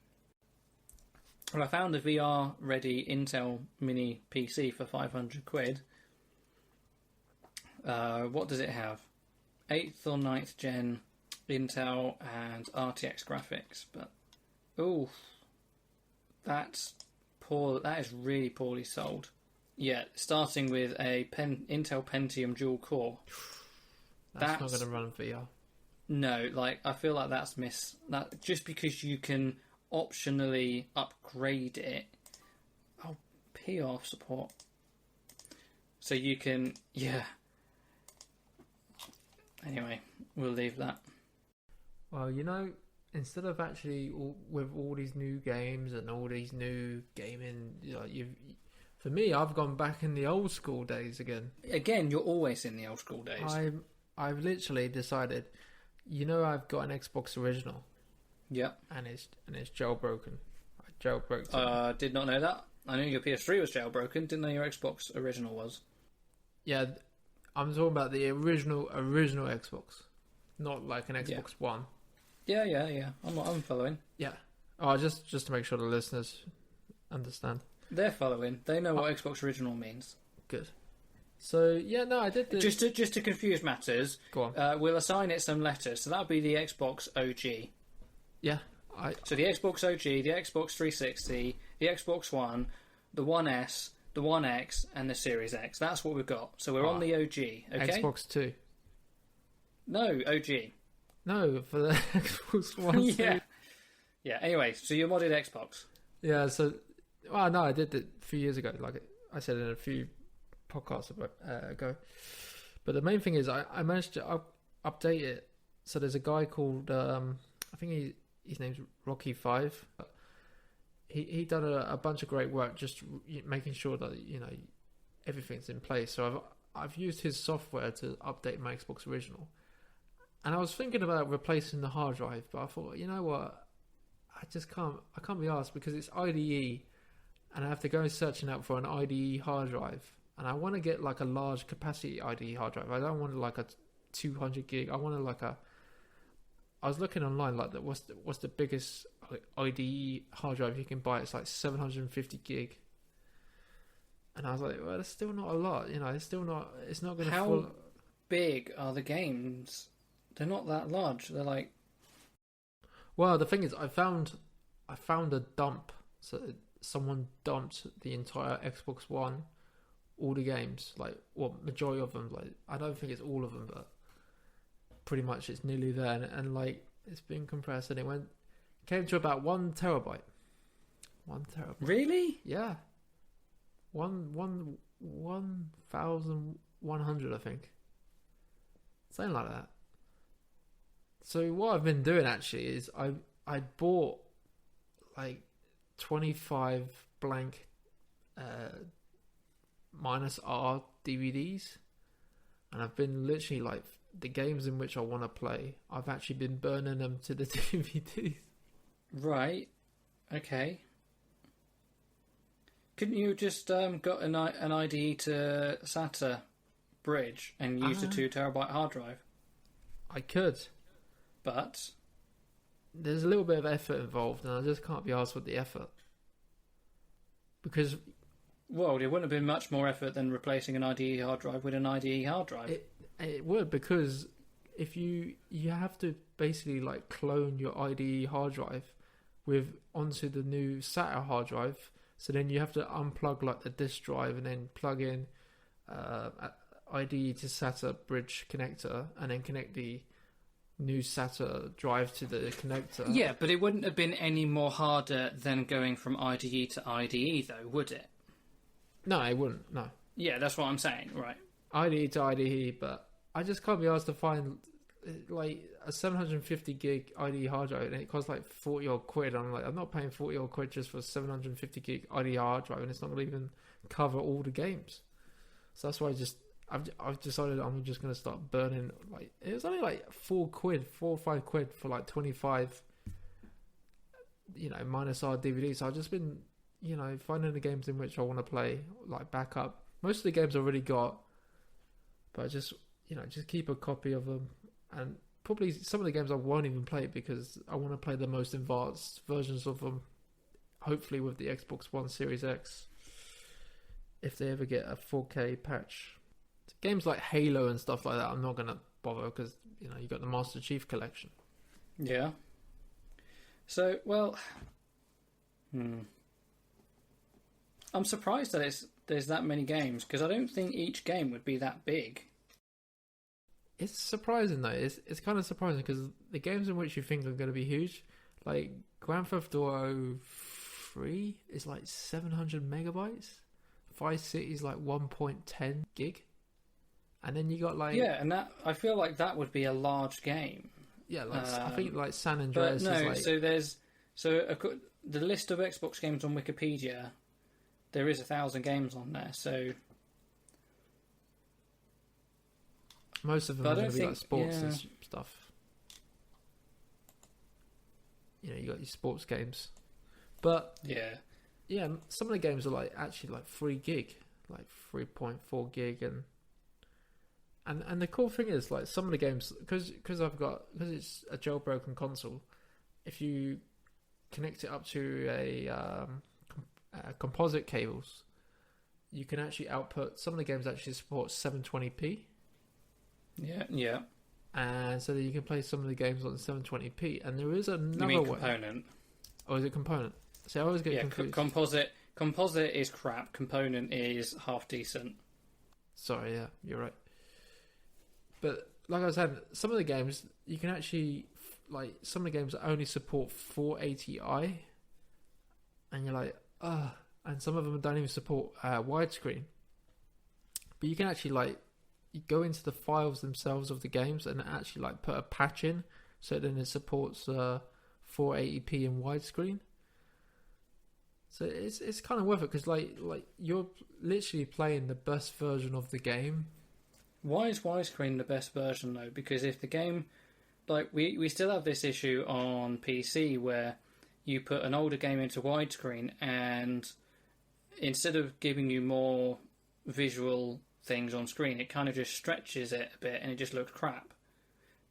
well, I found a VR-ready Intel Mini PC for 500 quid. What does it have? 8th or 9th gen Intel and RTX graphics, but that's poor. That is really poorly sold. Yeah, starting with a Intel Pentium dual core. That's not going to run VR. No, like I feel like that's that just because you can optionally upgrade it. Oh, PR support. So you can, yeah. Anyway, we'll leave that. Well, instead of actually with all these new games and all these new gaming, for me, I've gone back in the old school days again. Again, you're always in the old school days. I've literally decided, I've got an Xbox original. Yeah. And it's jailbroken. I jailbroke it. Did not know that. I knew your PS3 was jailbroken. Didn't know your Xbox original was. Yeah, I'm talking about the original Xbox, not like an Xbox One. Yeah. I'm following. Yeah. Oh, just to make sure the listeners understand. They're following. They know what Xbox original means. Good. So yeah, no, I did the... Just to confuse matters. Go on. We'll assign it some letters. So that'll be the Xbox OG. Yeah. So the Xbox OG, the Xbox 360, the Xbox One, the One S, the One X, and the Series X. That's what we've got. So we're on the OG. Okay. Xbox 2. No, OG. No, for the Xbox One. Yeah. Yeah. Anyway, so you modded Xbox. Yeah. So, well, no, I did it a few years ago. Like I said in a few podcasts ago. But the main thing is, I managed to update it. So there's a guy called I think his name's Rocky5. He done a bunch of great work, just making sure that everything's in place. So I've used his software to update my Xbox original. And I was thinking about replacing the hard drive, but I thought, you know what, I can't be asked because it's IDE, and I have to go searching out for an IDE hard drive, and I want to get like a large capacity IDE hard drive. I don't want like a 200 gig. I want I was looking online like that. What's the biggest IDE hard drive you can buy? It's like 750 gig. And I was like, well, it's still not a lot. It's still not. It's not going to. How big are the games? They're not that large. They're like. Well, the thing is, I found a dump. So someone dumped the entire Xbox One, all the games, like, well, majority of them. Like, I don't think it's all of them, but pretty much it's nearly there. And like, it's been compressed, and came to about 1 terabyte. 1 terabyte. Really? Yeah. 1,100, I think. Something like that. So what I've been doing actually is I bought like 25 blank minus R DVDs, and I've been literally like the games in which I want to play, I've actually been burning them to the DVDs. Right. Okay. Couldn't you just got an IDE to SATA bridge and use a 2 terabyte hard drive? I could, but there's a little bit of effort involved, and I just can't be asked with the effort. Because, well, it wouldn't have been much more effort than replacing an IDE hard drive with an IDE hard drive. It would, because if you have to basically like clone your IDE hard drive onto the new SATA hard drive. So then you have to unplug like the disk drive and then plug in IDE to SATA bridge connector, and then connect the new SATA drive to the connector. Yeah, but it wouldn't have been any more harder than going from IDE to IDE, though, would it? No, it wouldn't. No. Yeah, that's what I'm saying. Right. IDE to IDE, but I just can't be asked to find like a 750 gig IDE hard drive, and it costs like 40 odd quid. I'm like, I'm not paying 40 odd quid just for 750 gig IDE hard drive, and it's not going to even cover all the games. So that's why I've decided I'm just going to start burning. Like, it was only like 4 or 5 quid for like 25, minus R DVDs. So I've just been, finding the games in which I want to play, like backup. Most of the games I've already got, but just keep a copy of them. And probably some of the games I won't even play because I want to play the most advanced versions of them, hopefully with the Xbox One Series X, if they ever get a 4K patch. Games like Halo and stuff like that, I'm not going to bother because, you got the Master Chief Collection. Yeah. So, well, I'm surprised that there's that many games, because I don't think each game would be that big. It's surprising though. It's kind of surprising because the games in which you think are going to be huge, like Grand Theft Auto 3 is like 700 megabytes. Vice City is like 1.10 gig, and then you got like and that I feel like that would be a large game. Yeah, like I think like San Andreas. But no, is like... the list of Xbox games on Wikipedia, there is 1,000 games on there. So. Most of them are going to be like sports and stuff. You got your sports games. But yeah, some of the games are like actually like 3 gig, like 3.4 gig, and the cool thing is like some of the games, because it's a jailbroken console, if you connect it up to a composite cables, you can actually output. Some of the games actually support 720p. Yeah. And so that you can play some of the games on 720p. And there is another way. Component? Oh, is it component? See, I always get confused. Composite is crap. Component is half decent. Sorry, yeah, you're right. But like I said, some of the games you can actually some of the games only support 480i, and you're like, and some of them don't even support widescreen. But you can actually you go into the files themselves of the games and actually put a patch in, so then it supports 480p and widescreen. So it's kind of worth it because like you're literally playing the best version of the game. Why is widescreen the best version though? Because if the game, we still have this issue on PC where you put an older game into widescreen, and instead of giving you more visual things on screen, it kind of just stretches it a bit and it just looks crap.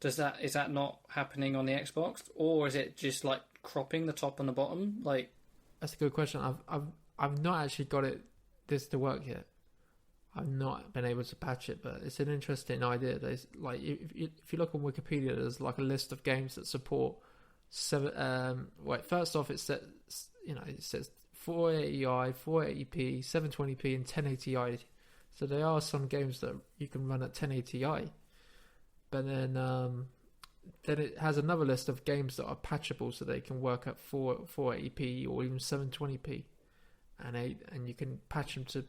Is that not happening on the Xbox, or is it just cropping the top and the bottom? That's a good question. I've not actually got this to work yet. I've not been able to patch it, but it's an interesting idea. There's if you look on Wikipedia, there's a list of games that support 7. First off, it says 480i, 480p, 720p, and 1080i. So there are some games that you can run at 1080i, but then it has another list of games that are patchable, so they can work at 480p or even 720p, and you can patch them to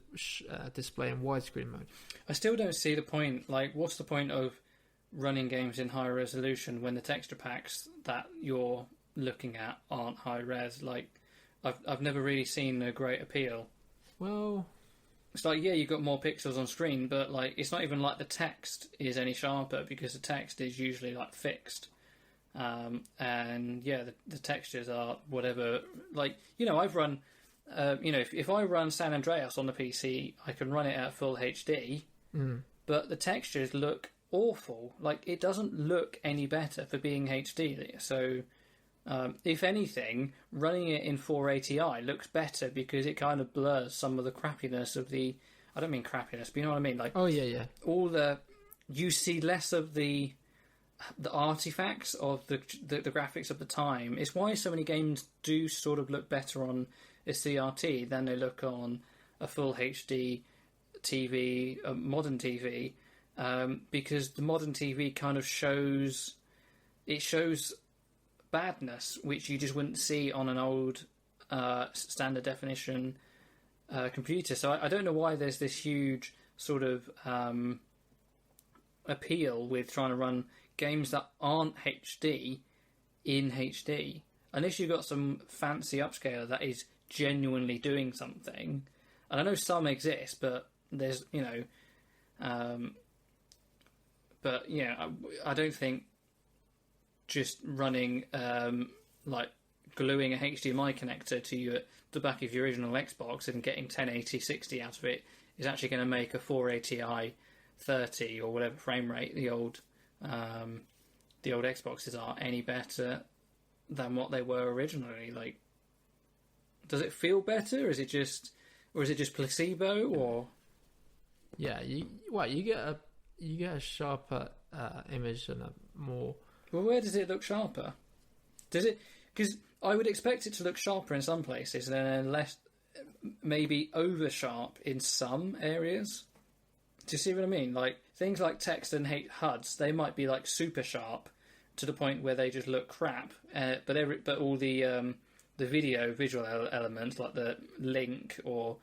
display in widescreen mode. I still don't see the point. Like, what's the point of running games in high resolution when the texture packs that you're looking at aren't high res? Like, I've never really seen a great appeal. Well, it's like, yeah, you've got more pixels on screen, but like, it's not even like the text is any sharper, because the text is usually like fixed. And yeah, the textures are whatever. Like, I've run, if I run San Andreas on the PC, I can run it at full HD, but the textures look awful. Like, it doesn't look any better for being HD. So, if anything, running it in 480i looks better, because it kind of blurs some of the crappiness of the... I don't mean crappiness, but you know what I mean? Like, oh yeah. You see less of the artifacts of the graphics of the time. It's why so many games do sort of look better on a CRT than they look on a full HD TV, a modern TV, because the modern TV kind of shows badness, which you just wouldn't see on an old standard definition computer. So I don't know why there's this huge sort of appeal with trying to run games that aren't HD in HD, unless you've got some fancy upscaler that is genuinely doing something. And I know some exist, but there's I don't think just running like gluing a HDMI connector to the back of your original Xbox and getting 1080 60 out of it is actually going to make a 480i 30 or whatever frame rate the old Xboxes are any better than what they were originally. Like, does it feel better? Is it just placebo? Or yeah, you get a sharper image and a more... Well, where does it look sharper? Does it? Because I would expect it to look sharper in some places, and then less, maybe over sharp in some areas. Do you see what I mean? Like, things like text and HUDs, they might be like super sharp to the point where they just look crap. But all the visual elements, like the link or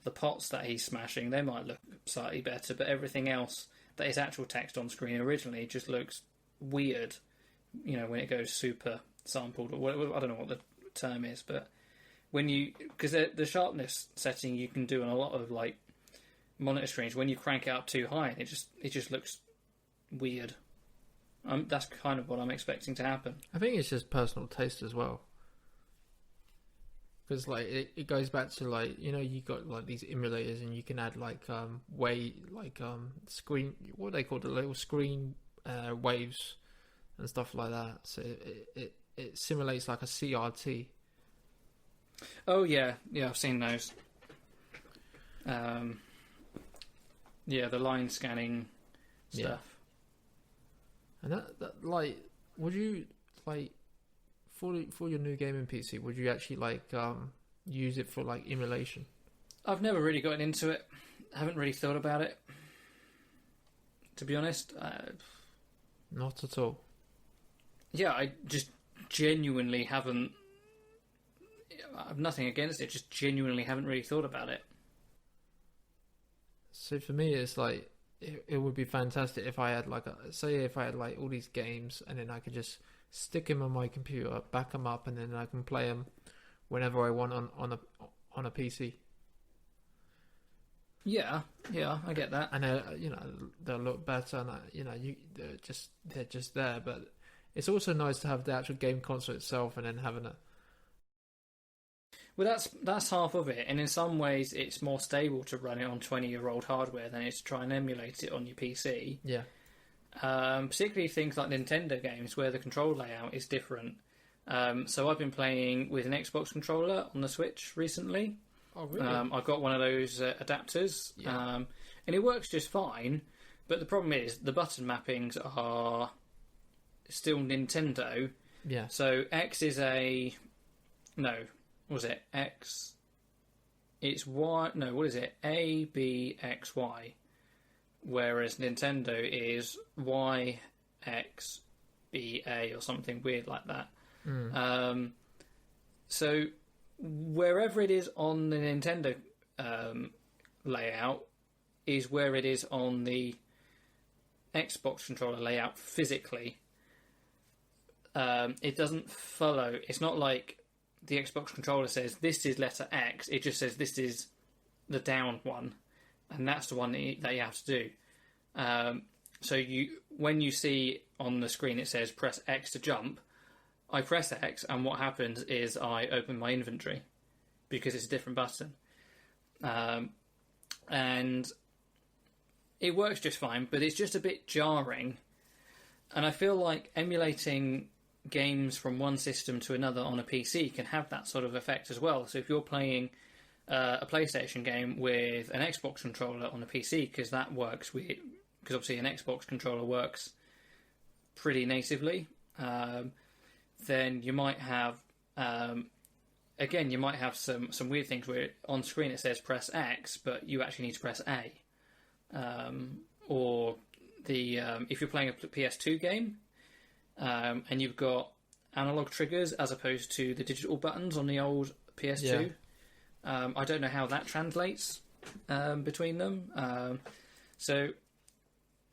the pots that he's smashing, they might look slightly better. But everything else that is actual text on screen originally just looks weird. When it goes super sampled, or whatever, I don't know what the term is, but because the sharpness setting you can do on a lot of like monitor screens, when you crank it up too high, it just looks weird. That's kind of what I'm expecting to happen. I think it's just personal taste as well, because like it goes back to like you got like these emulators, and you can add like screen, what they call the little screen waves and stuff like that. So it simulates like a CRT. Oh yeah, I've seen those. The line scanning stuff. And that like, would you like for your new gaming PC? Would you actually like use it for like emulation? I've never really gotten into it. I haven't really thought about it, to be honest. Not at all. Yeah, I just genuinely haven't. I have nothing against it. Just genuinely haven't really thought about it. So for me, it's like it would be fantastic if I had like all these games, and then I could just stick them on my computer, back them up, and then I can play them whenever I want on a PC. Yeah, I get that. And they'll look better, and they're just there. But it's also nice to have the actual game console itself, and then having a... Well, that's half of it, and in some ways it's more stable to run it on 20-year-old hardware than it is to try and emulate it on your PC. Yeah. Particularly things like Nintendo games where the control layout is different. So I've been playing with an Xbox controller on the Switch recently. Oh, really? I've got one of those adapters, yeah. And it works just fine. But the problem is the button mappings are still Nintendo. Yeah. So X is a... No, was it X? it's Y. No, what is it? A B X Y. Whereas Nintendo is Y X B A or something weird like that. So wherever it is on the Nintendo layout is where it is on the Xbox controller layout physically. It doesn't follow. It's not like the Xbox controller says this is letter X. It just says this is the down one, and that's the one that you have to do. So when you see on the screen it says press X to jump, I press X, and what happens is I open my inventory because it's a different button, and it works just fine. But it's just a bit jarring, and I feel like emulating games from one system to another on a PC can have that sort of effect as well. So if you're playing a PlayStation game with an Xbox controller on a PC, because obviously an Xbox controller works pretty natively, then you might have some weird things where on screen it says press X, but you actually need to press A, or if you're playing a PS2 game. And you've got analog triggers as opposed to the digital buttons on the old PS2. Yeah. I don't know how that translates between them. So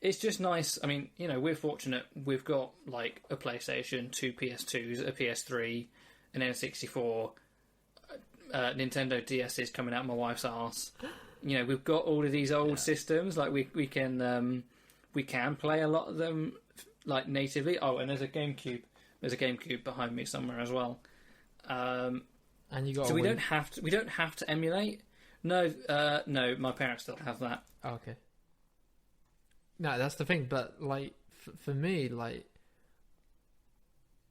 it's just nice. I mean, we're fortunate. We've got like a PlayStation, 2 PS2s, a PS3, an N64, Nintendo DS's coming out my wife's arse. We've got all of these old systems. Like we can play a lot of them like natively. Oh, and there's a GameCube. There's a GameCube behind me somewhere as well. And you got. So we don't have to emulate. No, my parents still have that. Oh, okay. No, that's the thing. But like for me, like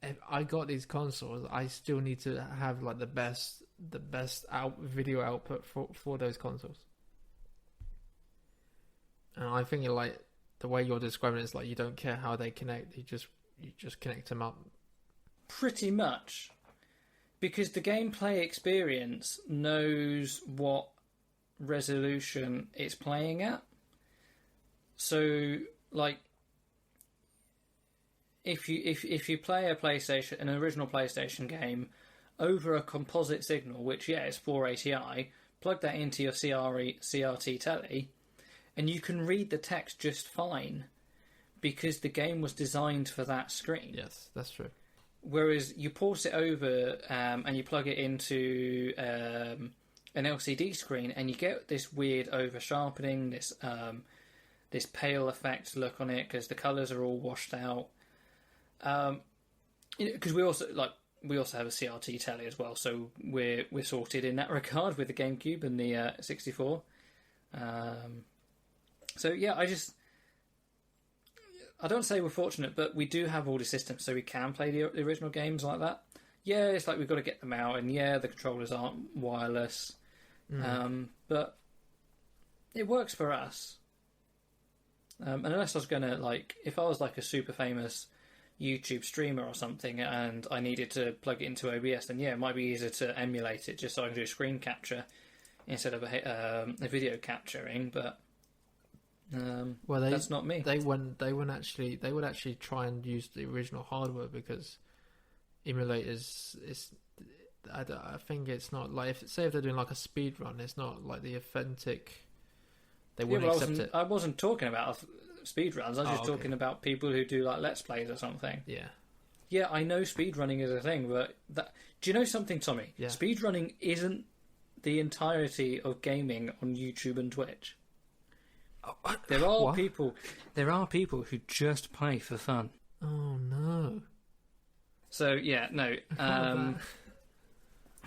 if I got these consoles, I still need to have like the best video output for those consoles. And I think like the way you're describing it is like you don't care how they connect, you just connect them up. Pretty much. Because the gameplay experience knows what resolution it's playing at. So like if you play an original PlayStation game over a composite signal, which is 480i, plug that into your CRT telly, and you can read the text just fine because the game was designed for that screen. Yes, that's true. Whereas you port it over and you plug it into an LCD screen, and you get this weird over sharpening, this pale effect look on it because the colours are all washed out. Because we also have a CRT telly as well, so we're sorted in that regard with the GameCube and the 64. So yeah, I don't say we're fortunate, but we do have all the systems, so we can play the original games like that. Yeah, it's like we've got to get them out, and yeah, the controllers aren't wireless, but it works for us. And unless I was gonna if I was like a super famous YouTube streamer or something, and I needed to plug it into OBS, then yeah, it might be easier to emulate it just so I can do screen capture instead of a video capturing, but. That's not me. They would actually try and use the original hardware because emulators I think it's not like if they're doing like a speed run, it's not like the authentic. They wouldn't accept it. I wasn't talking about speed runs. I was just talking about people who do like Let's Plays or something. Yeah, I know speed running is a thing, but do you know something, Tommy? Yeah. Speed running isn't the entirety of gaming on YouTube and Twitch. There are people who just play for fun. Oh no! So yeah, no.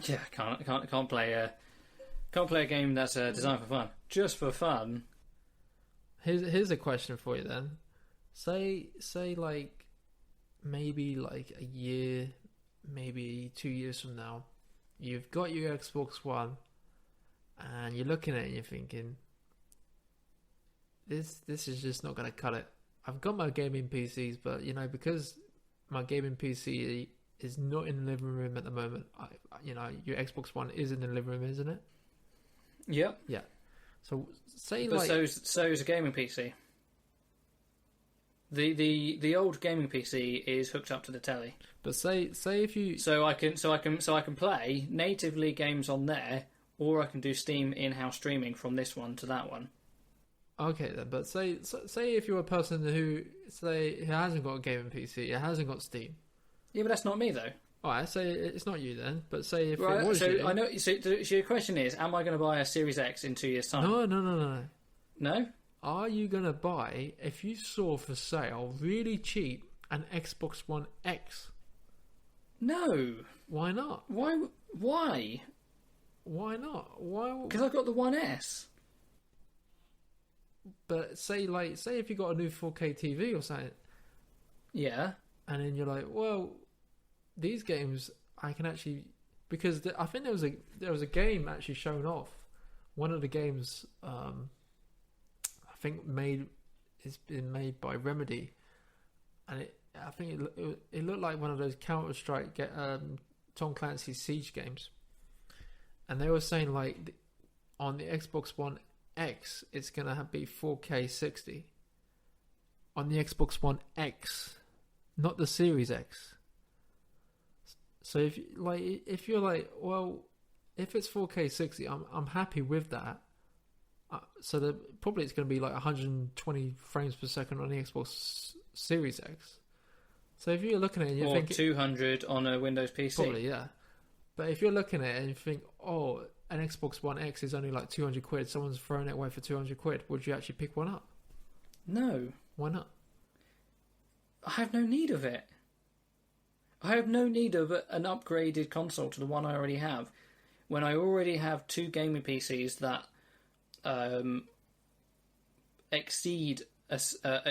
Yeah, can't play a game that's designed for fun. Just for fun. Here's a question for you then. Say like maybe like a year, maybe 2 years from now, you've got your Xbox One, and you're looking at it and you're thinking, This is just not going to cut it. I've got my gaming PCs, but because my gaming PC is not in the living room at the moment. Your Xbox One is in the living room, isn't it? Yep. Yeah. So say But like so is a gaming PC. The old gaming PC is hooked up to the telly. but say if you So I can play natively games on there, or I can do Steam in-house streaming from this one to that one. okay then, but say if you're a person who hasn't got a gaming PC, it hasn't got Steam. Yeah, but that's not me though. All right, say it's not you then, but say if Right. it was So you. I know. So your question is, am I going to buy a Series X in 2 years' time? No. No. Are you gonna buy if you saw for sale really cheap an Xbox One X? No. Why not? Why? Why not? Why? Because I've got the One S. But say if you got a new 4K TV or something, Yeah. and then you're like, well, these games I can actually, because I think there was a game actually shown off. One of the games, I think it's been made by Remedy, and I think it looked like one of those Counter-Strike Tom Clancy's Siege games, and they were saying like on the Xbox One X it's gonna be 4K 60 on the Xbox One X, not the Series X. So if you're like, well, if it's 4K 60, I'm happy with that. So probably it's going to be like 120 frames per second on the Xbox Series X. So if you're looking at it and you think 200 on a Windows PC. probably, yeah. But if you're looking at it and you think, oh, an Xbox One X is only like 200 quid, someone's throwing it away for 200 quid, would you actually pick one up? No. Why not? I have no need of it. I have no need of an upgraded console to the one I already have, when I already have two gaming PCs that exceed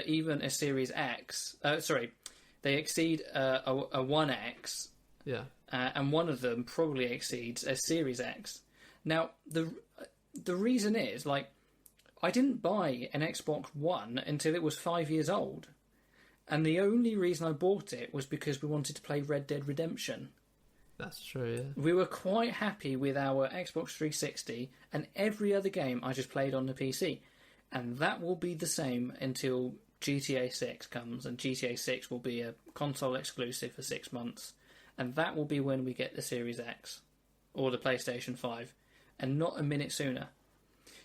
even a Series X. They exceed a One X. Yeah. And one of them probably exceeds a Series X. Now, the reason is, like, I didn't buy an Xbox One until it was 5 years old. And the only reason I bought it was because we wanted to play Red Dead Redemption. That's true, yeah. We were quite happy with our Xbox 360, and every other game I just played on the PC. And that will be the same until GTA 6 comes, and GTA 6 will be a console exclusive for 6 months. And that will be when we get the Series X, or the PlayStation 5, and not a minute sooner.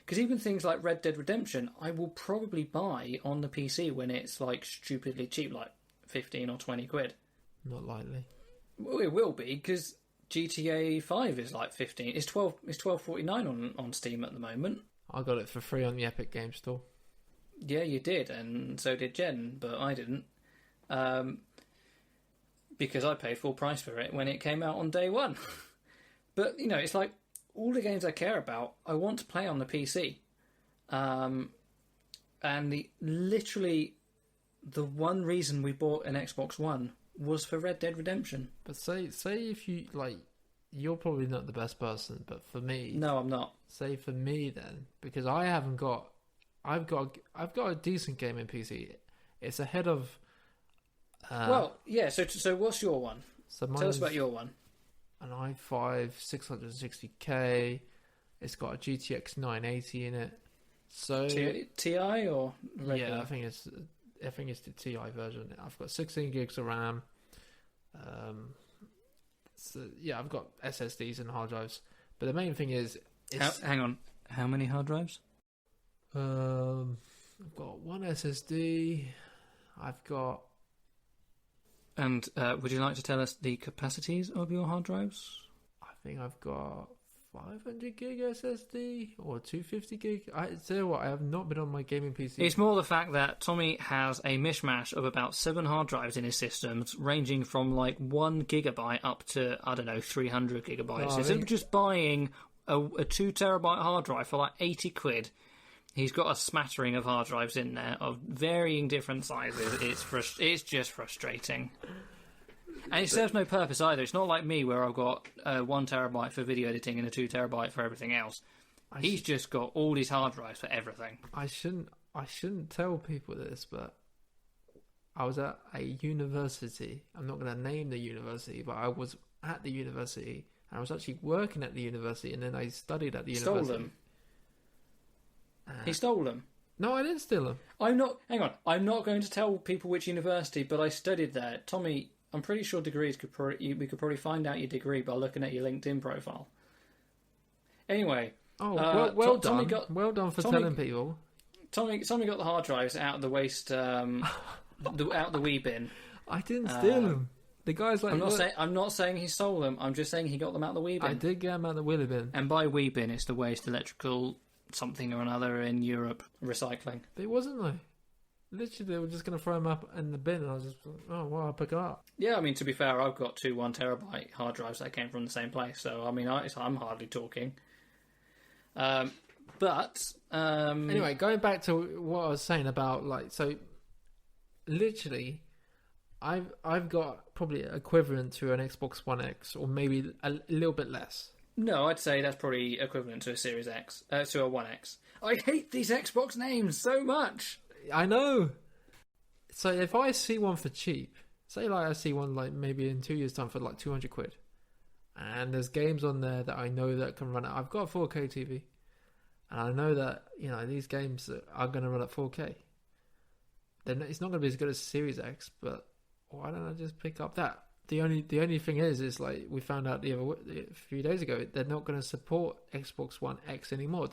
Because even things like Red Dead Redemption, I will probably buy on the PC when it's like stupidly cheap, like 15 or 20 quid. Not likely. Well, it will be, because GTA 5 is like 15. It's 12.49 on Steam at the moment. I got it for free on the Epic Games Store. Yeah, you did, and so did Jen, but I didn't. Because I paid full price for it when it came out on day one. But, you know, it's like, all the games I care about, I want to play on the PC. And literally the one reason we bought an Xbox One was for Red Dead Redemption. But say if you like, you're probably not the best person, but for me, No, I'm not. say for me then, because I've got a decent gaming PC. It's ahead of. Well, yeah. So what's your one? So Tell us about your one. An i5 660K. It's got a GTX 980 in it. So TI or regular? yeah, I think it's the Ti version. I've got 16 gigs of RAM. So yeah, I've got SSDs and hard drives. But the main thing is, Hang on. How many hard drives? I've got one SSD. I've got. And would you like to tell us the capacities of your hard drives? I think I've got 500 gig SSD or 250 gig. I tell you what, I have not been on my gaming PC. It's more the fact that Tommy has a mishmash of about 7 hard drives in his systems, ranging from like 1 gigabyte up to, I don't know, 300 gigabytes. Oh, Instead of just buying a 2 terabyte hard drive for like 80 quid, he's got a smattering of hard drives in there of varying different sizes. It's just frustrating. And it serves no purpose either. It's not like me where I've got 1 terabyte for video editing and a 2 terabyte for everything else. He's just got all these hard drives for everything. I shouldn't tell people this, but I was at a university. I'm not going to name the university, but I was at the university. And I was actually working at the university, and then I studied at the university. Stole them. He stole them. No, I didn't steal them. I'm not. Hang on. I'm not going to tell people which university, but I studied there. Tommy, I'm pretty sure degrees we could probably find out your degree by looking at your LinkedIn profile. Anyway. Oh, well done. Well done for telling people. Tommy got the hard drives out of the waste, out the wee bin. I didn't steal them. The guy's like, I'm not saying he stole them. I'm just saying he got them out the wee bin. I did get them out the wheelie bin. And by wee bin, it's the waste electrical something or another in Europe recycling. But it wasn't though. Literally, they were just going to throw them up in the bin, and I was just, oh well, I'll pick it up. Yeah, I mean, to be fair, I've got 2 1 terabyte hard drives that came from the same place. So I mean, I'm hardly talking. Anyway, going back to what I was saying about literally, I've got probably equivalent to an Xbox One X, or maybe a little bit less. No, I'd say that's probably equivalent to a Series X, to a One X. I hate these Xbox names so much. I know. So if I see one for cheap, say I see one maybe in 2 years' time for £200, and there's games on there that I know that can run it. I've got a 4K TV, and I know that these games are going to run at 4K. Then it's not going to be as good as Series X, but why don't I just pick up that? The only thing is we found out a few days ago, they're not going to support Xbox One X anymore.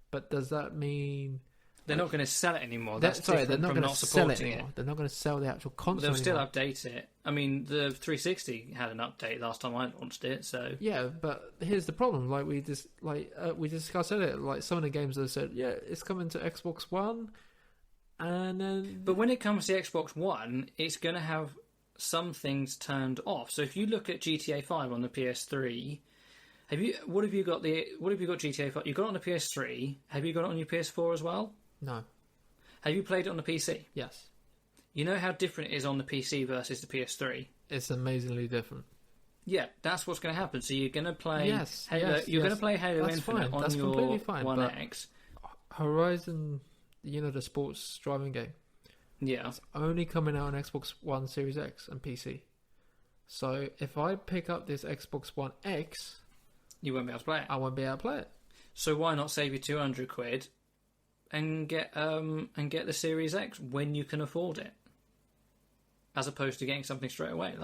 But does that mean they're not going to sell it anymore? They're not going to sell it anymore. They're not going to sell the actual console. They'll still update it. I mean, the 360 had an update last time I launched it, so yeah. But here's the problem: we discussed earlier, some of the games that said, yeah, it's coming to Xbox One, and then. But when it comes to Xbox One, it's going to have some things turned off. So if you look at GTA 5 on the PS3, what have you got GTA 5? You got it on the PS3. Have you got it on your PS4 as well? No. Have you played it on the PC? Yes. You know how different it is on the PC versus the PS3? It's amazingly different. Yeah, that's what's going to happen. So you're going to play Halo. You're going to play Halo that's Infinite fine. on that's your completely fine, One X. Horizon, the sports driving game. Yeah. It's only coming out on Xbox One Series X and PC. So if I pick up this Xbox One X, you won't be able to play it. I won't be able to play it. So why not save you £200 and get the Series X when you can afford it, as opposed to getting something straight away?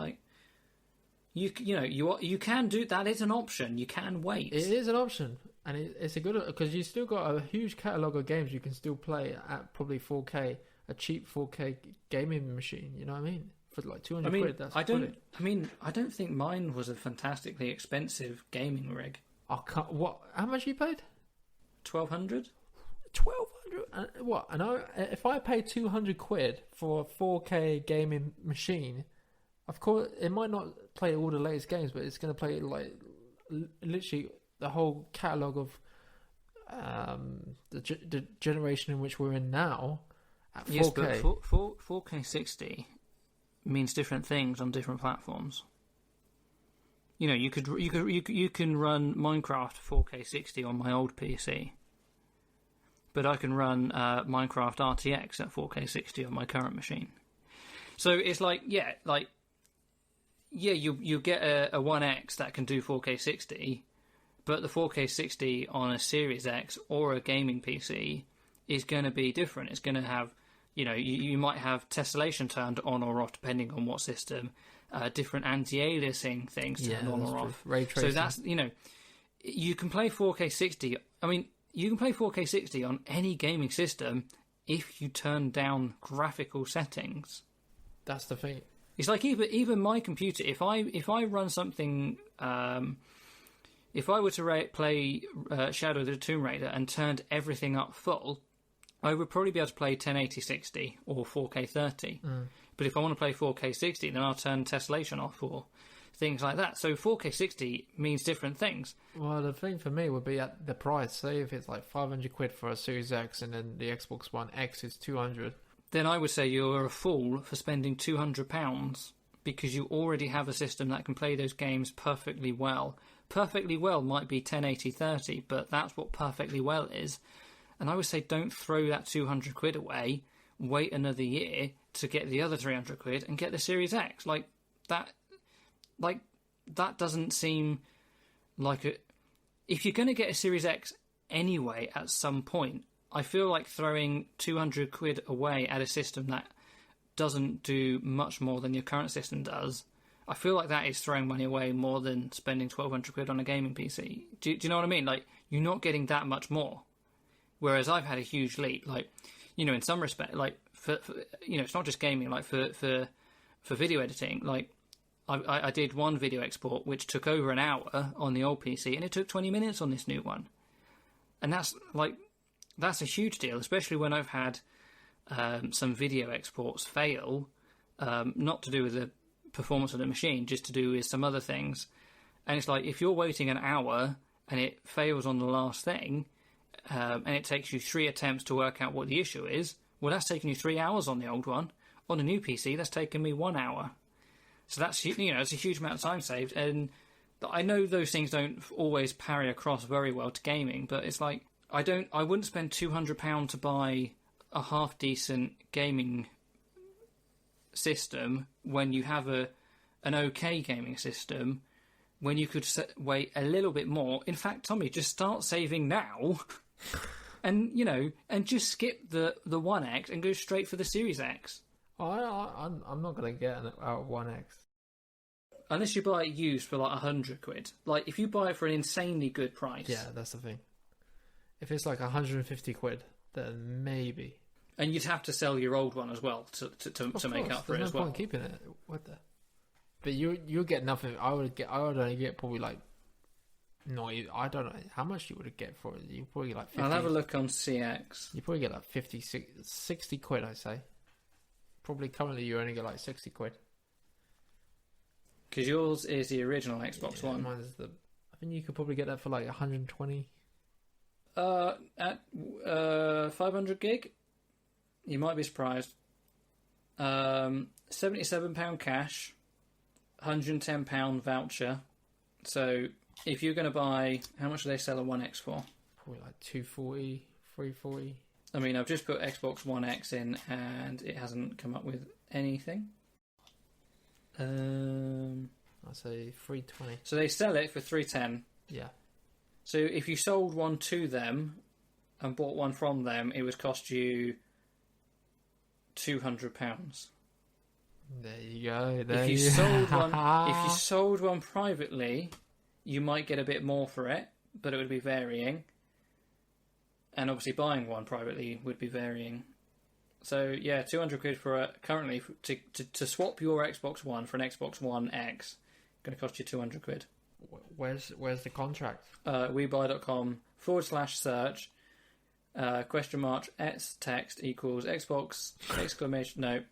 You can do that. Is an option. You can wait. It is an option, and it's a good, because you still got a huge catalogue of games you can still play at probably 4K, a cheap 4K gaming machine. You know what I mean? For £200, that's I don't think mine was a fantastically expensive gaming rig. What? How much you paid? 1,200. 1,200. What? And if I pay £200 for a 4K gaming machine, of course it might not play all the latest games, but it's going to play literally the whole catalogue of the generation in which we're in now at 4K. Yes, but 4K 60 means different things on different platforms. You can run Minecraft 4K 60 on my old PC, but I can run Minecraft RTX at 4K 60 on my current machine. So it's you get a One X that can do 4K 60, but the 4K 60 on a Series X or a gaming PC is going to be different. It's going to have, you might have tessellation turned on or off depending on what system. Different anti-aliasing things turned on or off. Ray tracing. So that's, you can play 4K 60. I mean, you can play 4K 60 on any gaming system if you turn down graphical settings. That's the thing. It's like even my computer. If I run something, if I were to play Shadow of the Tomb Raider and turned everything up full, I would probably be able to play 1080 60 or 4K 30. But if I want to play 4K 60, then I'll turn tessellation off or things like that. So 4K 60 means different things. Well, the thing for me would be at the price. Say if it's £500 for a Series X and then the Xbox One X is 200. Then I would say you're a fool for spending £200 because you already have a system that can play those games perfectly well. Perfectly well might be 1080 30, but that's what perfectly well is. And I would say don't throw that £200 away. Wait another year to get the other £300 and get the Series X. That doesn't seem like a... If you're going to get a Series X anyway at some point, I feel like throwing 200 quid away at a system that doesn't do much more than your current system does. I feel like that is throwing money away more than spending 1,200 quid on a gaming PC. Do you know what I mean? Like, you're not getting that much more. Whereas I've had a huge leap. Like, you know, in some respect, like, for you know, it's not just gaming. Like, for video editing, like, I did one video export which took over an hour on the old PC, and it took 20 minutes on this new one. And that's a huge deal, especially when I've had some video exports fail, not to do with the performance of the machine, just to do with some other things. And it's like, if you're waiting an hour and it fails on the last thing, and it takes you 3 attempts to work out what the issue is, well, that's taken you 3 hours on the old one. On the new PC, that's taken me 1 hour. So that's, you know, it's a huge amount of time saved. And I know those things don't always parry across very well to gaming, but it's like, I wouldn't spend £200 to buy a half decent gaming system when you have an okay gaming system, when you could wait a little bit more. In fact, Tommy, just start saving now and, you know, and just skip the One X and go straight for the Series X. I'm not going to get out of One X. Unless you buy it used for like 100 quid. Like, if you buy it for an insanely good price. Yeah, that's the thing. If it's like 150 quid, then maybe. And you'd have to sell your old one as well to make up for it as well. There's no point keeping it. What the? But you'll get nothing. I would only get probably like. No, I don't know how much you would get for it. You probably get like 50. I'll have a look on CX. You probably get like 50, 60 quid, I say. Probably currently you only get like 60 quid. Because yours is the original Xbox One. Mine is I think you could probably get that for like 120. At 500 gig, you might be surprised. £77 cash, £110 voucher. So if you're going to buy, how much do they sell a One X for? Probably like 240, 340. I mean, I've just put Xbox One X in and it hasn't come up with anything. I'd say 320. So they sell it for 310. Yeah. So if you sold one to them and bought one from them, it would cost you £200. There you go. If you sold one privately, you might get a bit more for it, but it would be varying. And obviously, buying one privately would be varying. So yeah, 200 quid for currently to swap your Xbox One for an Xbox One X, going to cost you 200 quid. Where's the contract? WeBuy.com/search !S text equals Xbox exclamation. No.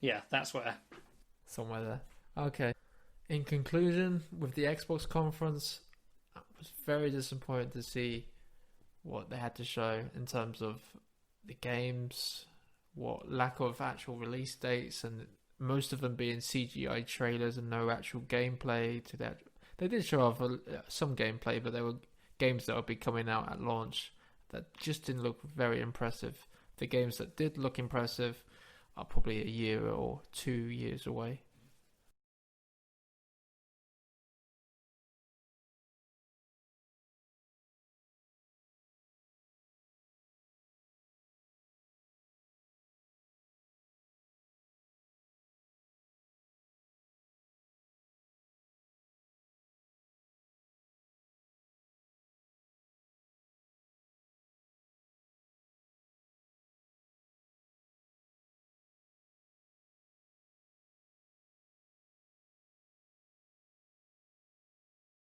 Yeah, that's where. Somewhere there. Okay. In conclusion, with the Xbox conference, I was very disappointed to see what they had to show in terms of the games, what lack of actual release dates, and most of them being CGI trailers and no actual gameplay to that. They did show off some gameplay, but there were games that would be coming out at launch that just didn't look very impressive. The games that did look impressive are probably a year or 2 years away.